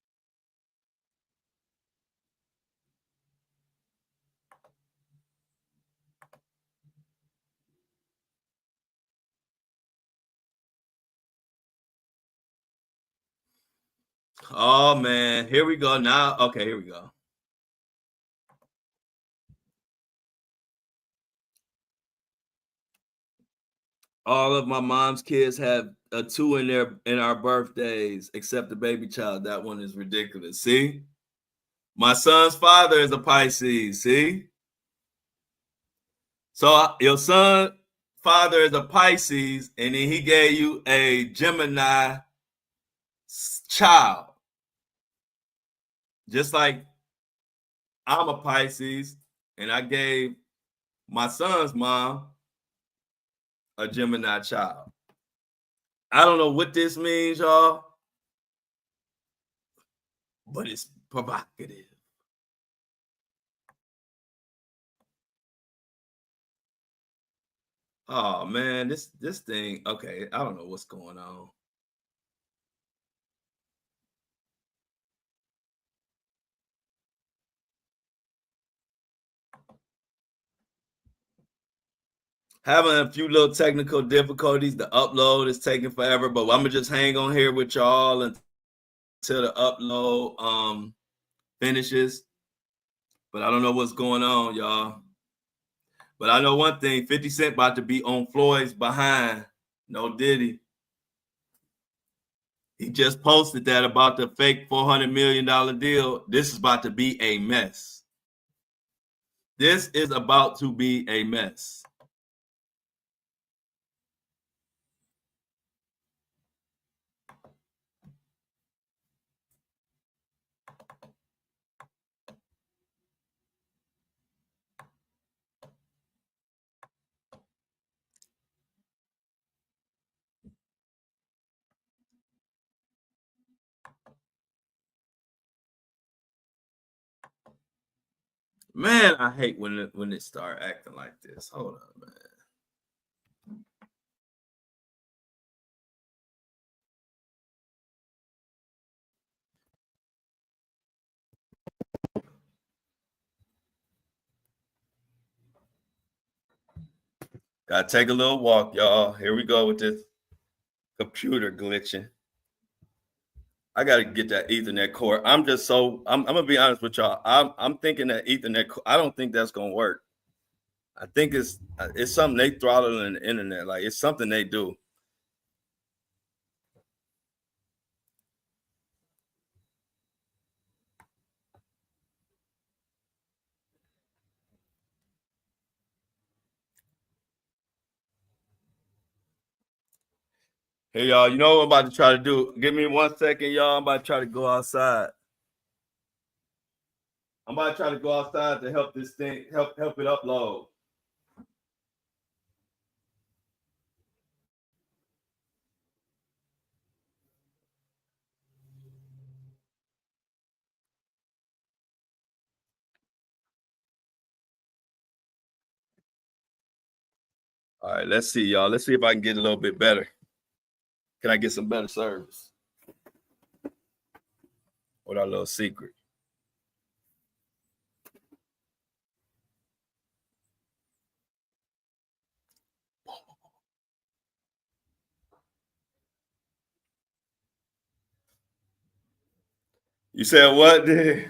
Oh man, here we go now. Okay, here we go. All of my mom's kids have a 2 in our birthdays, except the baby child. That one is ridiculous. See, my son's father is a Pisces. See, so your son father is a Pisces, and then he gave you a Gemini child. Just like I'm a Pisces, and I gave my son's mom a Gemini child. I don't know what this means, y'all, but it's provocative. Oh man, this thing. Okay, I don't know what's going on. Having a few little technical difficulties. The upload is taking forever, but I'm gonna just hang on here with y'all until the upload finishes. But I don't know what's going on, y'all. But I know one thing: 50 Cent about to be on Floyd's behind. No Diddy. He just posted that about the fake $400 million deal. This is about to be a mess. This is about to be a mess. Man, I hate when it start acting like this. Hold on, man. Gotta take a little walk, y'all. Here we go with this computer glitching. I gotta get that Ethernet cord. I'm gonna be honest with y'all. I'm thinking that Ethernet. I don't think that's gonna work. I think it's something they throttle in the internet. Like it's something they do. Hey y'all, you know what I'm about to try to do? Give me 1 second, y'all. I'm about to try to go outside. I'm about to try to go outside to help this thing help it upload. All right, let's see, y'all. Let's see if I can get a little bit better. Can I get some better service? What our little secret? You said what, dude?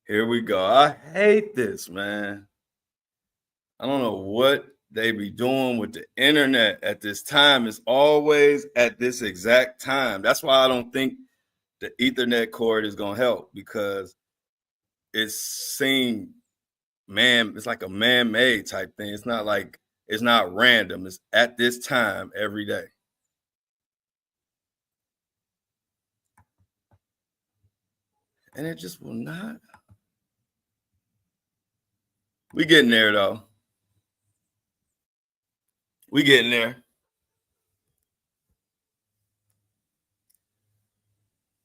Here we go. I hate this, man. I don't know what they be doing with the internet at this time. It's always at this exact time. That's why I don't think the Ethernet cord is gonna help because it's seen it's like a man-made type thing. It's not like it's not random. It's at this time every day. And it just will not. We getting there though. We getting there.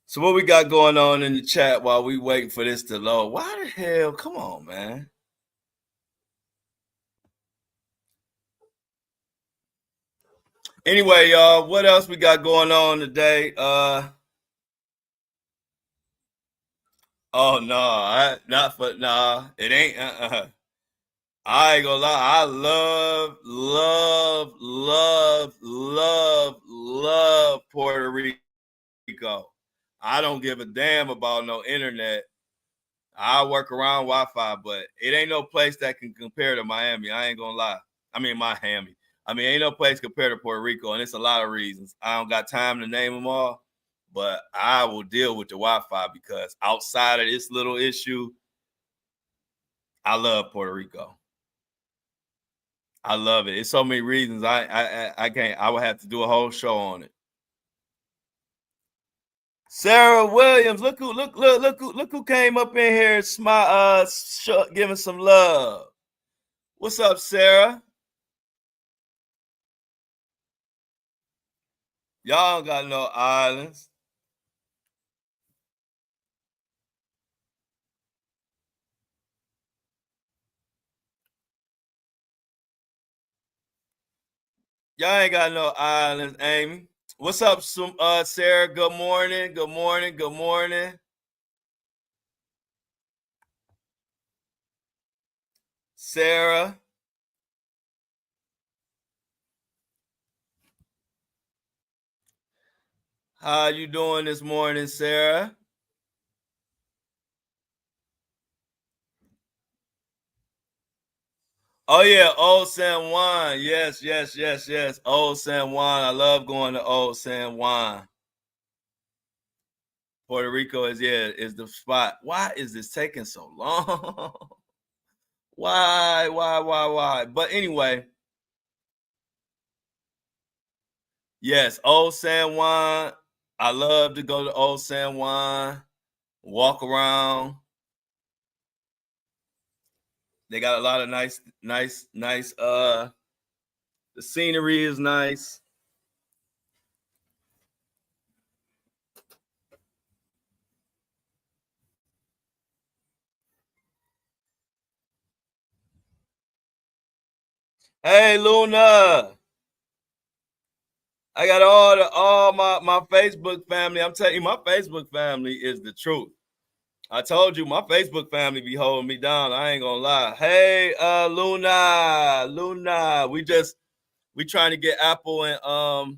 So what we got going on in the chat while we waiting for this to load? Why the hell? Come on, man. Anyway, y'all, what else we got going on today? Oh no, it ain't. I ain't gonna lie. I love Puerto Rico. I don't give a damn about no internet. I work around Wi-Fi, but it ain't no place that can compare to Miami. I ain't gonna lie. I mean, Miami. I mean, ain't no place compared to Puerto Rico, and it's a lot of reasons. I don't got time to name them all, but I will deal with the Wi-Fi because outside of this little issue, I love Puerto Rico. I love it. It's so many reasons. I can't. I would have to do a whole show on it. Sarah Williams, look who came up in here, giving some love. What's up, Sarah? Y'all don't got no islands. Y'all ain't got no islands, Amy. What's up, Sarah? Good morning. Good morning. Good morning. Sarah. How you doing this morning, Sarah? Oh yeah, Old San Juan. Yes. Old San Juan. I love going to Old San Juan. Puerto Rico is the spot. Why is this taking so long? Why? But anyway, yes, Old San Juan. I love to go to Old San Juan, walk around. They got a lot of nice. The scenery is nice. Hey, Luna. I got all my Facebook family. I'm telling you, my Facebook family is the truth. I told you my Facebook family be holding me down. I ain't gonna lie. Hey, Luna. We trying to get Apple and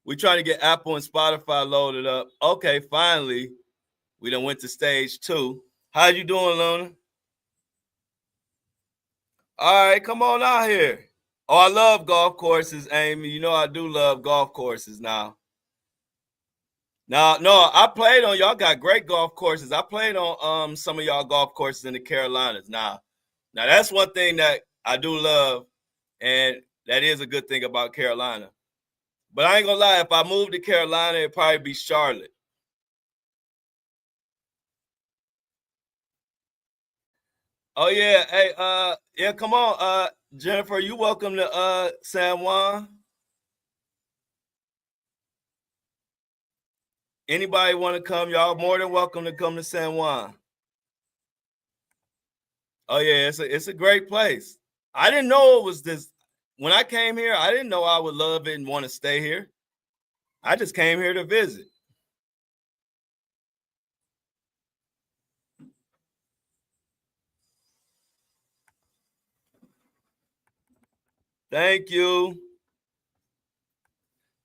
we trying to get Apple and Spotify loaded up. Okay, finally, we done went to stage 2. How you doing, Luna? All right, come on out here. Oh, I love golf courses, Amy. You know I do love golf courses now. Now, no, I played on y'all got great golf courses. I played on some of y'all golf courses in the Carolinas. Now that's one thing that I do love, and that is a good thing about Carolina. But I ain't gonna lie, if I moved to Carolina, it'd probably be Charlotte. Oh yeah, hey, yeah, come on, Jennifer, you welcome to San Juan. Anybody want to come? Y'all more than welcome to come to San Juan. Oh yeah, it's a great place. I didn't know it was this. When I came here, I didn't know I would love it and want to stay here. I just came here to visit. Thank you.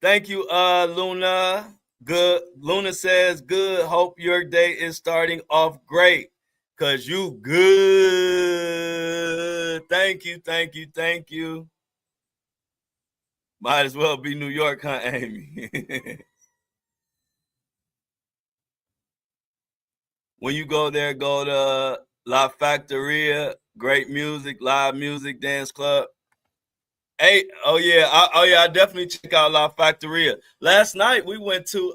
Thank you, Luna. Good. Luna says, good. Hope your day is starting off great. Cause you good. Thank you. Might as well be New York, huh, Amy? When you go there, go to La Factoria. Great music, live music, dance club. Hey, oh yeah, I definitely check out La Factoria. Last night we went to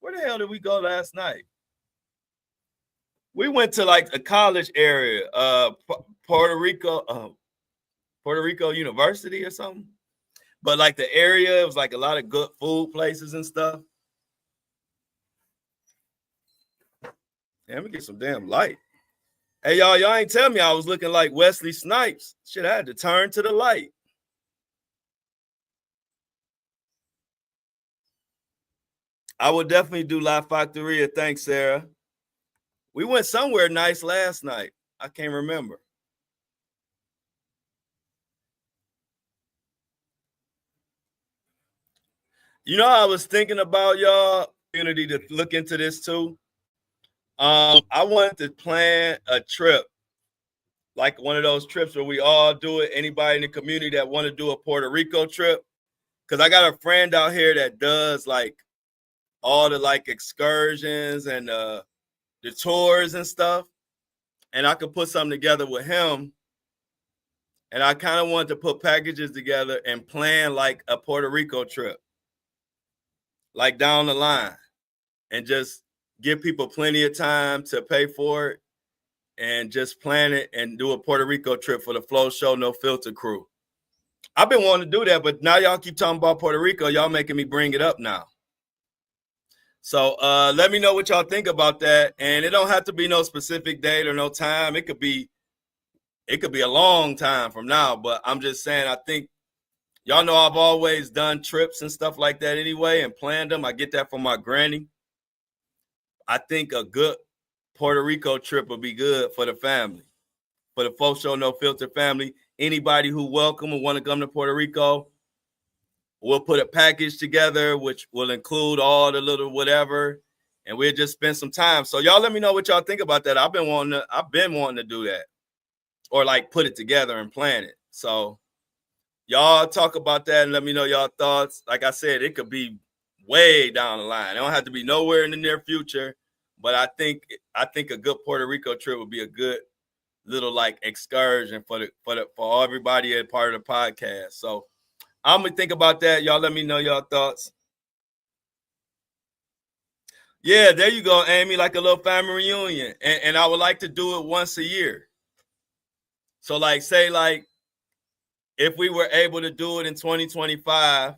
where the hell did we go last night? We went to like a college area, Puerto Rico University or something. But like the area, it was like a lot of good food places and stuff. Damn, let me get some damn light. Hey y'all ain't tell me I was looking like Wesley Snipes. Shit, I had to turn to the light. I would definitely do La Factoria. Thanks, Sarah. We went somewhere nice last night. I can't remember. You know, I was thinking about y'all community to look into this too. I wanted to plan a trip, like one of those trips where we all do it. Anybody in the community that want to do a Puerto Rico trip, because I got a friend out here that does like all the like excursions and the tours and stuff, and I could put something together with him. And I kind of wanted to put packages together and plan like a Puerto Rico trip, like down the line, and just give people plenty of time to pay for it and just plan it and do a Puerto Rico trip for the Flow Show No Filter crew. I've been wanting to do that, but now y'all keep talking about Puerto Rico. Y'all making me bring it up now. So let me know what y'all think about that. And it don't have to be no specific date or no time. It could be a long time from now, but I'm just saying, I think y'all know I've always done trips and stuff like that anyway and planned them. I get that from my granny. I think a good Puerto Rico trip would be good for the family, for the Folk Show No Filter family. Anybody who welcome and want to come to Puerto Rico, we'll put a package together, which will include all the little whatever, and we'll just spend some time. So y'all let me know what y'all think about that. I've been wanting to do that, or like put it together and plan it. So y'all talk about that and let me know y'all thoughts. Like I said, it could be way down the line. It don't have to be nowhere in the near future, but I think a good Puerto Rico trip would be a good little like excursion for everybody at part of the podcast. So I'm gonna think about that. Y'all let me know y'all thoughts. Yeah, there you go, Amy, like a little family reunion. And I would like to do it once a year. So like say like if we were able to do it in 2025,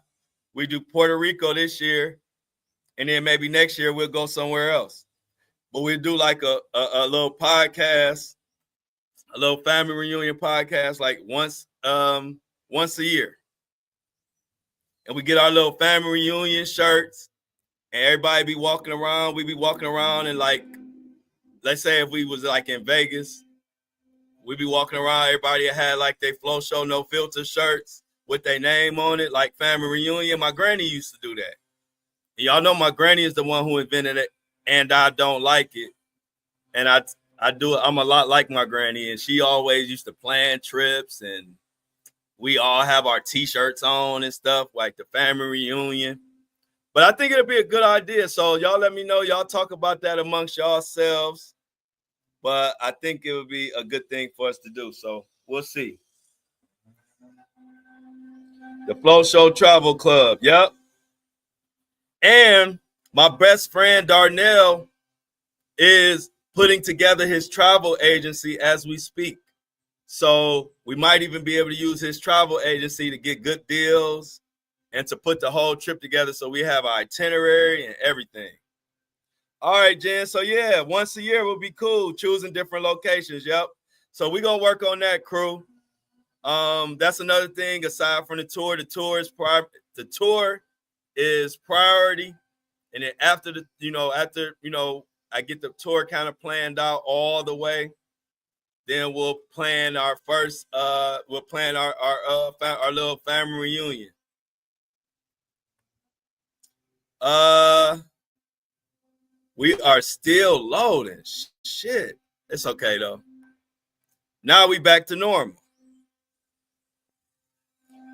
we do Puerto Rico this year, and then maybe next year we'll go somewhere else. But we'll do like a little podcast, a little family reunion podcast, like once a year. And we get our little family reunion shirts, and everybody be walking around. We be walking around and like, let's say if we was like in Vegas, we be walking around. Everybody had like their Flow Show No Filter shirts with their name on it, like family reunion. My granny used to do that. And y'all know my granny is the one who invented it, and I don't like it. And I do it. I'm a lot like my granny, and she always used to plan trips, and we all have our T-shirts on and stuff, like the family reunion. But I think it'll be a good idea. So y'all let me know. Y'all talk about that amongst yourselves. But I think it would be a good thing for us to do. So we'll see. The Flow Show Travel Club. Yep. And my best friend Darnell is putting together his travel agency as we speak. So we might even be able to use his travel agency to get good deals and to put the whole trip together so we have our itinerary and everything. All right, Jen. So yeah, once a year will be cool, choosing different locations. Yep. So we're gonna work on that, crew. That's another thing aside from the tour. The tour is priority. And then after I get the tour kind of planned out all the way, then we'll plan our first our little family reunion. We are still loading. Shit. It's okay though. Now we back to normal.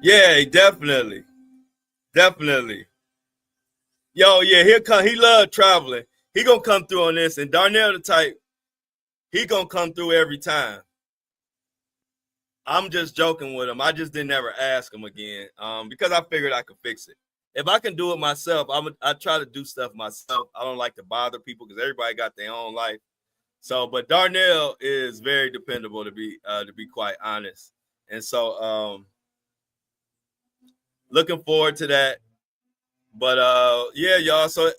Yeah, definitely. Definitely. Yo, yeah, here come. He love traveling. He gonna come through on this, and Darnell the type. He gonna come through every time. I'm just joking with him. I just didn't ever ask him again, because I figured I could fix it. If I can do it myself, I try to do stuff myself. I don't like to bother people because everybody got their own life. So, but Darnell is very dependable to be quite honest, and so looking forward to that. But yeah, y'all. So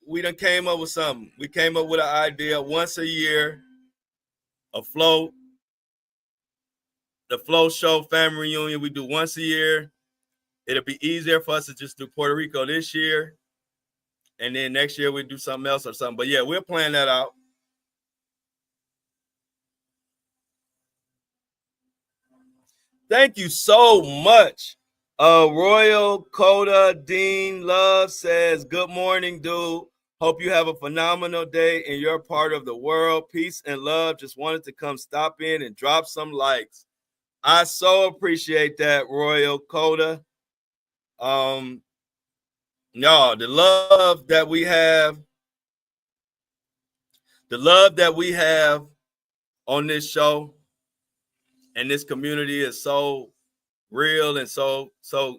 we done came up with something. We came up with an idea once a year, the Flow Show family reunion. We do once a year. It'll be easier for us to just do Puerto Rico this year, and then next year we do something else or something. But yeah, we'll plan that out. Thank you so much. Royal Coda Dean Love says, good morning, dude. Hope you have a phenomenal day in your part of the world. Peace and love. Just wanted to come stop in and drop some likes. I so appreciate that, Royal Coda. No, the love that we have on this show and this community is so real, and so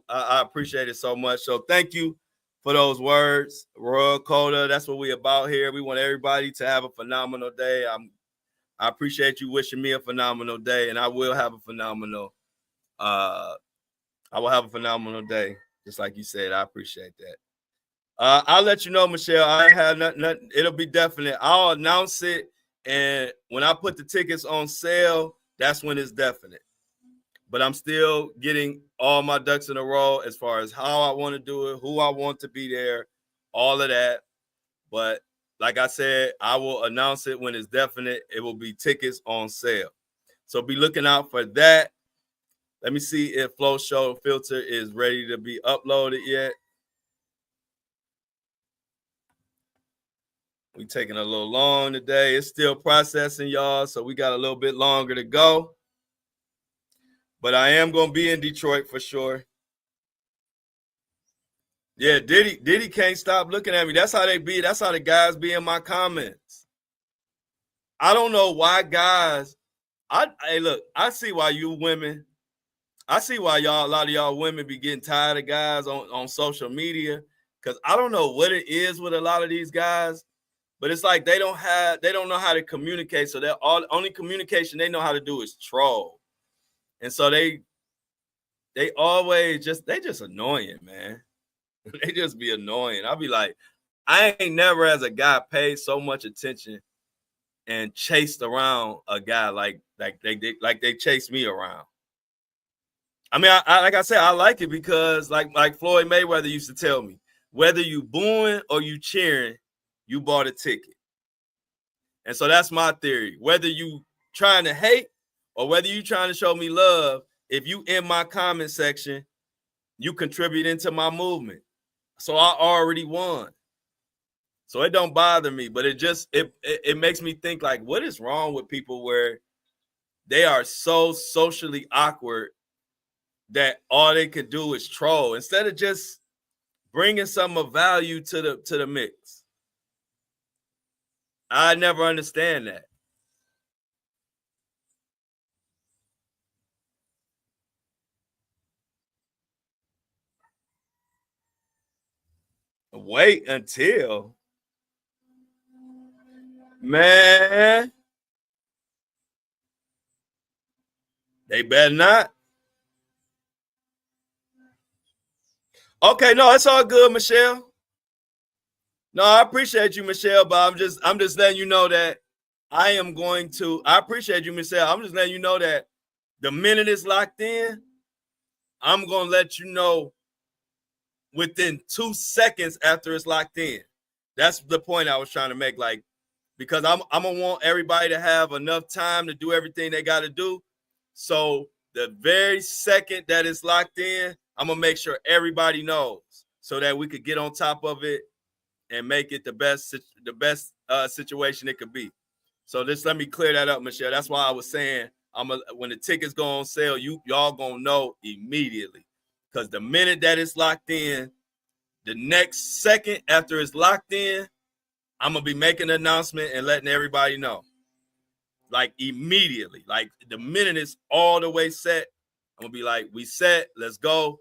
I appreciate it so much. So thank you for those words, Royal Coda. That's what we about here. We want everybody to have a phenomenal day. I appreciate you wishing me a phenomenal day, and I will have a phenomenal day, just like you said. I appreciate that. I'll let you know, Michelle. I ain't have nothing. It'll be definite. I'll announce it, and when I put the tickets on sale, that's when it's definite. But I'm still getting all my ducks in a row as far as how I want to do it, who I want to be there, all of that. But like I said, I will announce it when it's definite. It will be tickets on sale. So be looking out for that. Let me see if Flow Show Filter is ready to be uploaded yet. We're taking a little long today. It's still processing, y'all, so we got a little bit longer to go. But I am going to be in Detroit for sure. Yeah, Diddy can't stop looking at me. That's how they be. That's how the guys be in my comments. I don't know why guys. Hey, look, I see why you women. I see why a lot of y'all women be getting tired of guys on social media, because I don't know what it is with a lot of these guys, but it's like they don't know how to communicate. So they're only communication they know how to do is troll. And so they always just annoying, man. They just be annoying. I'll be like, I ain't never as a guy paid so much attention and chased around a guy like they chased me around. I mean, I like I said, I like it because like Floyd Mayweather used to tell me, whether you booing or you cheering, you bought a ticket. And so that's my theory. Whether you trying to hate or whether you trying to show me love, if you in my comment section, you contribute into my movement. So I already won. So it don't bother me, but it makes me think like, what is wrong with people where they are so socially awkward that all they could do is troll instead of just bringing some of value to the mix. I never understand that. Wait until, man, they better not. Okay, no, it's all good, Michelle. No, I appreciate you, Michelle, but I'm just letting you know that I appreciate you, Michelle. I'm just letting you know that the minute it's locked in, I'm gonna let you know within 2 seconds after it's locked in. That's the point I was trying to make. Like, because I'm gonna want everybody to have enough time to do everything they got to do. So the very second that it's locked in, I'm gonna make sure everybody knows so that we could get on top of it and make it the best situation it could be. So just let me clear that up, Michelle. That's why I was saying when the tickets go on sale, y'all gonna know immediately. Because the minute that it's locked in, the next second after it's locked in, I'm gonna be making an announcement and letting everybody know. Like immediately. Like the minute it's all the way set, I'm gonna be like, we set, let's go.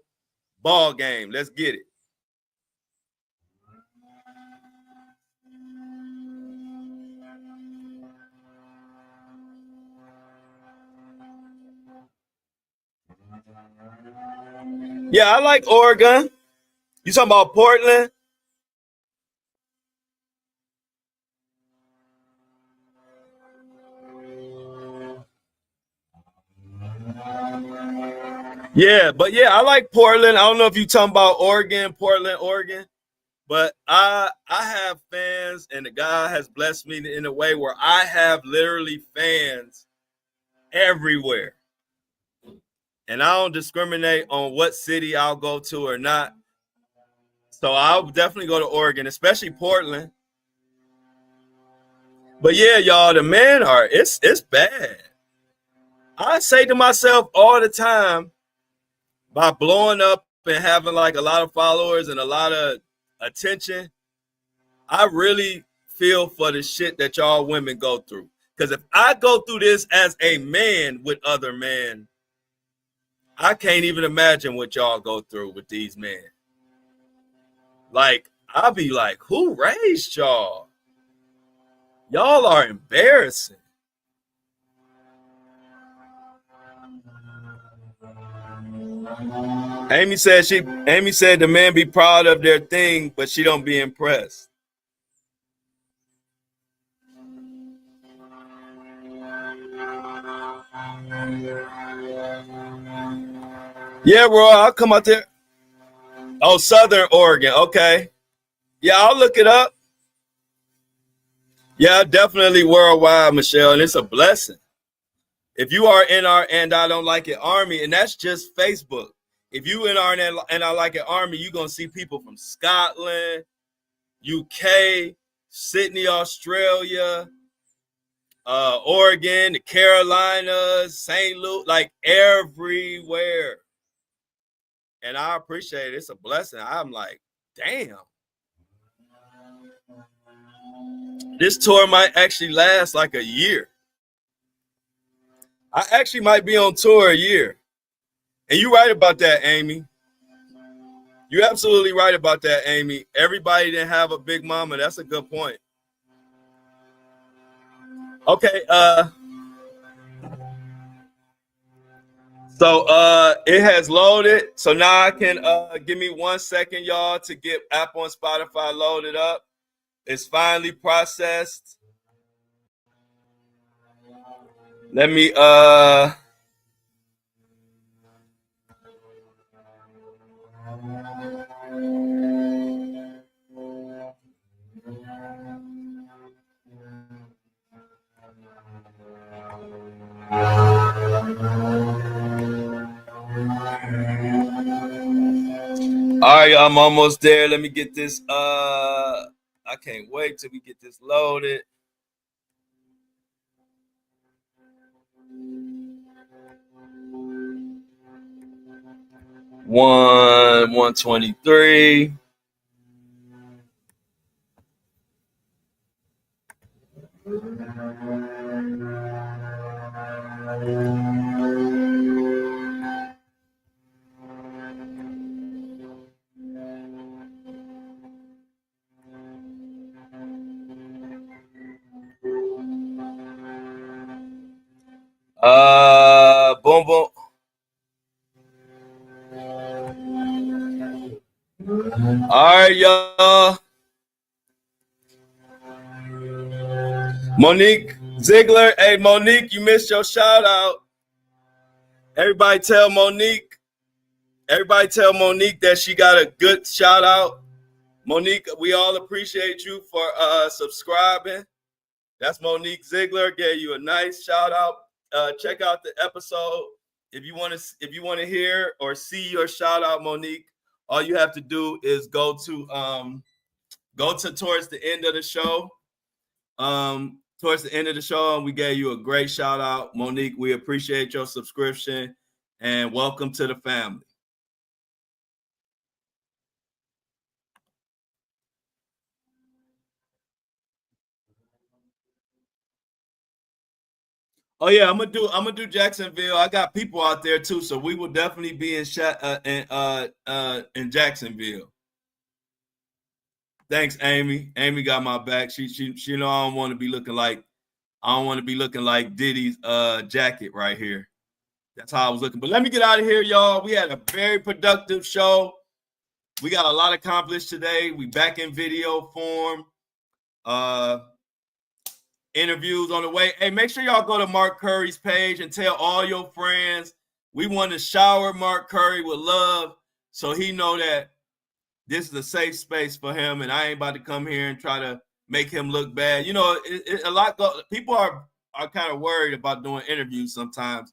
Ball game, let's get it. Yeah, I like Oregon. You talking about Portland? Yeah, but yeah, I like Portland. I don't know if you talking about Oregon, Portland, Oregon, but I have fans, and the guy has blessed me in a way where I have literally fans everywhere. And I don't discriminate on what city I'll go to or not. So I'll definitely go to Oregon, especially Portland. But yeah, y'all, the men it's bad. I say to myself all the time, by blowing up and having like a lot of followers and a lot of attention, I really feel for the shit that y'all women go through. Because if I go through this as a man with other men, I can't even imagine what y'all go through with these men. Like, I'll be like, who raised y'all? Y'all are embarrassing. Amy said the men be proud of their thing, but she don't be impressed. Yeah, bro, I'll come out there. Oh, Southern Oregon. Okay. Yeah, I'll look it up. Yeah, definitely worldwide, Michelle, and it's a blessing. If you are in our and I don't like it Army, and that's just Facebook. If you in our and I like it Army, you're gonna see people from Scotland, UK, Sydney, Australia, Oregon, the Carolinas, St. Louis, like everywhere. And I appreciate it. It's a blessing. I'm like, damn. This tour might actually last like a year. I actually might be on tour a year. And you're right about that, Amy. You're absolutely right about that, Amy. Everybody didn't have a big mama. That's a good point. Okay, so it has loaded. So now I can give me 1 second, y'all, to get Apple and Spotify loaded up. It's finally processed. Let me all right, I'm almost there. Let me get this. I can't wait till we get this loaded. One 123. Boom, boom. All right, y'all. Monique Ziegler. Hey, Monique, you missed your shout out. Everybody tell Monique that she got a good shout out. Monique, we all appreciate you for subscribing. That's Monique Ziegler. Gave you a nice shout out. Check out the episode. If you want to hear or see your shout out, Monique, all you have to do is go to towards the end of the show. Towards the end of the show, and we gave you a great shout out, Monique. We appreciate your subscription and welcome to the family. Oh yeah, I'm gonna do Jacksonville. I got people out there too, so we will definitely be in Jacksonville. Thanks, Amy. Amy got my back. She know I don't want to be looking like Diddy's jacket right here. That's how I was looking. But let me get out of here, y'all. We had a very productive show. We got a lot accomplished today. We back in video form. Interviews on the way. Hey, make sure y'all go to Mark Curry's page and tell all your friends we want to shower Mark Curry with love so he know that this is a safe space for him, and I ain't about to come here and try to make him look bad. You know, people are kind of worried about doing interviews sometimes,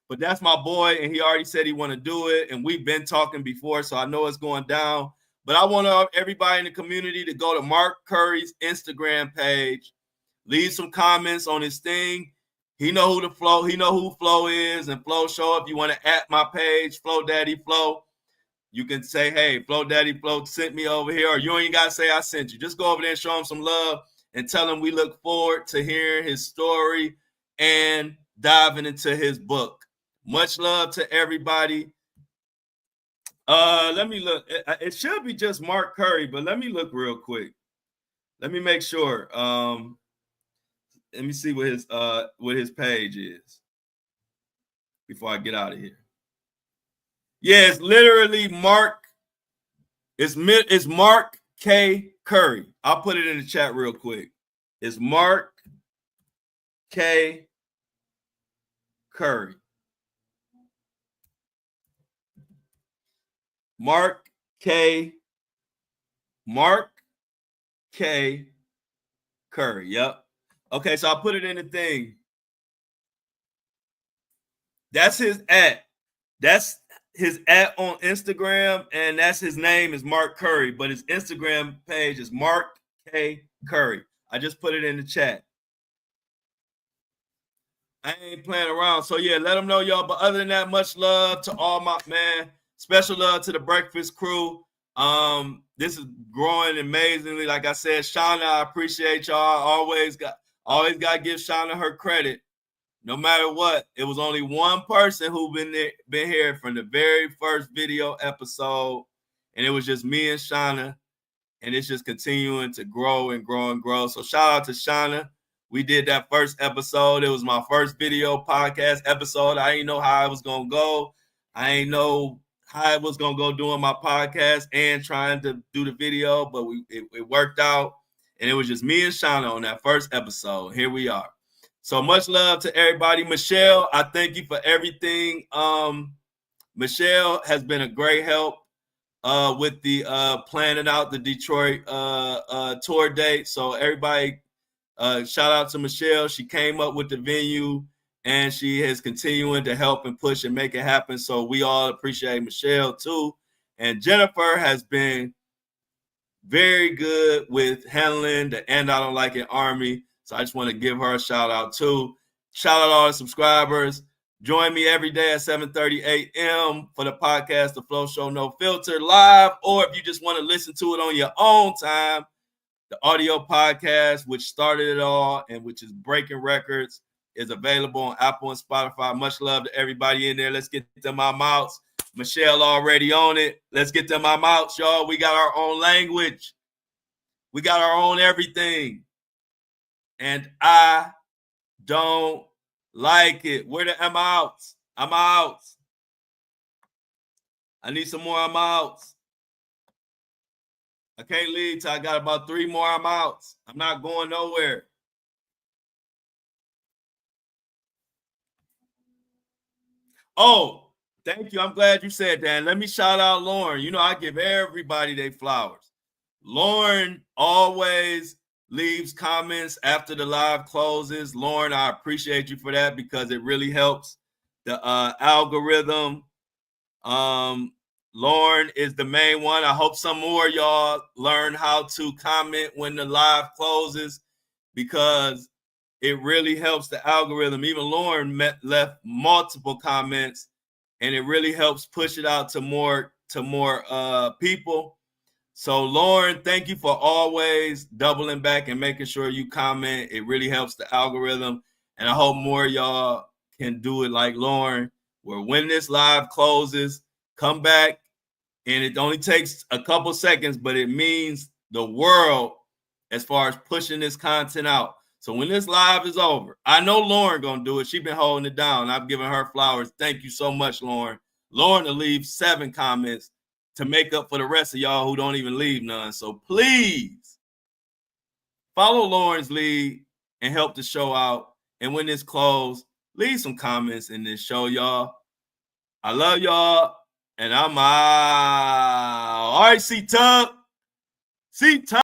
but that's my boy, and he already said he want to do it, and we've been talking before, so I know it's going down. But I want everybody in the community to go to Mark Curry's Instagram page, leave some comments on his thing. He know who Flo is, and Flo show up. You want to at my page, Flo Daddy Flo. You can say, hey, Flo Daddy Flo sent me over here, or you ain't got to say I sent you. Just go over there and show him some love and tell him we look forward to hearing his story and diving into his book. Much love to everybody. Let me look. It should be just Mark Curry, but let me look real quick. Let me make sure. Let me see what his page is before I get out of here. Yeah, it's literally Mark. It's Mark K. Curry. I'll put it in the chat real quick. It's Mark K. Curry. Mark K. Curry. Yep. Okay, so I'll put it in the thing. That's his @ That's his @ on Instagram, and that's his name is Mark Curry, but his Instagram page is Mark K. Curry. I just put it in the chat. I ain't playing around. So yeah, let them know, y'all. But other than that, much love to all my man. Special love to the Breakfast crew. This is growing amazingly. Like I said, Shauna, I appreciate y'all. Always got to give Shauna her credit. No matter what, it was only one person who been here from the very first video episode, and it was just me and Shauna, and it's just continuing to grow and grow and grow. So shout out to Shauna. We did that first episode. It was my first video podcast episode. I didn't know how it was going to go. I didn't know how I was going to go doing my podcast and trying to do the video, but it worked out. And it was just me and Shauna on that first episode. Here we are. So much love to everybody. Michelle, I thank you for everything. Michelle has been a great help with the planning out the Detroit tour date. So everybody, shout out to Michelle. She came up with the venue, and she is continuing to help and push and make it happen. So we all appreciate Michelle too. And Jennifer has been very good with handling the And I Don't Like It Army. So I just want to give her a shout out too. Shout out all the subscribers. Join me every day at 7:30 a.m. for the podcast, The Flow Show No Filter, live, or if you just want to listen to it on your own time, the audio podcast, which started it all and which is breaking records, is available on Apple and Spotify. Much love to everybody in there. Let's get them our mouths. Michelle already on it. Let's get them our mouths, y'all. We got our own language. We got our own everything. And I don't like it. Where the I'm outs? I'm out. I need some more I'm outs. I can't leave till I got about 3 more I'm outs. I'm not going nowhere. Oh, thank you. I'm glad you said that. And let me shout out Lauren. You know, I give everybody their flowers. Lauren always leaves comments after the live closes. Lauren, I appreciate you for that because it really helps the algorithm. Lauren is the main one. I hope some more of y'all learn how to comment when the live closes because it really helps the algorithm. Even Lauren left multiple comments, and it really helps push it out to more people. So, Lauren, thank you for always doubling back and making sure you comment. It really helps the algorithm. And I hope more of y'all can do it like Lauren, where when this live closes, come back. And it only takes a couple seconds, but it means the world as far as pushing this content out. So when this live is over, I know Lauren going to do it. She's been holding it down. I've given her flowers. Thank you so much, Lauren. Lauren will leave 7 comments to make up for the rest of y'all who don't even leave none. So please follow Lauren's lead and help the show out. And when this closes, leave some comments in this show, y'all. I love y'all, and I'm out. All right, C-Tub. C-Tub.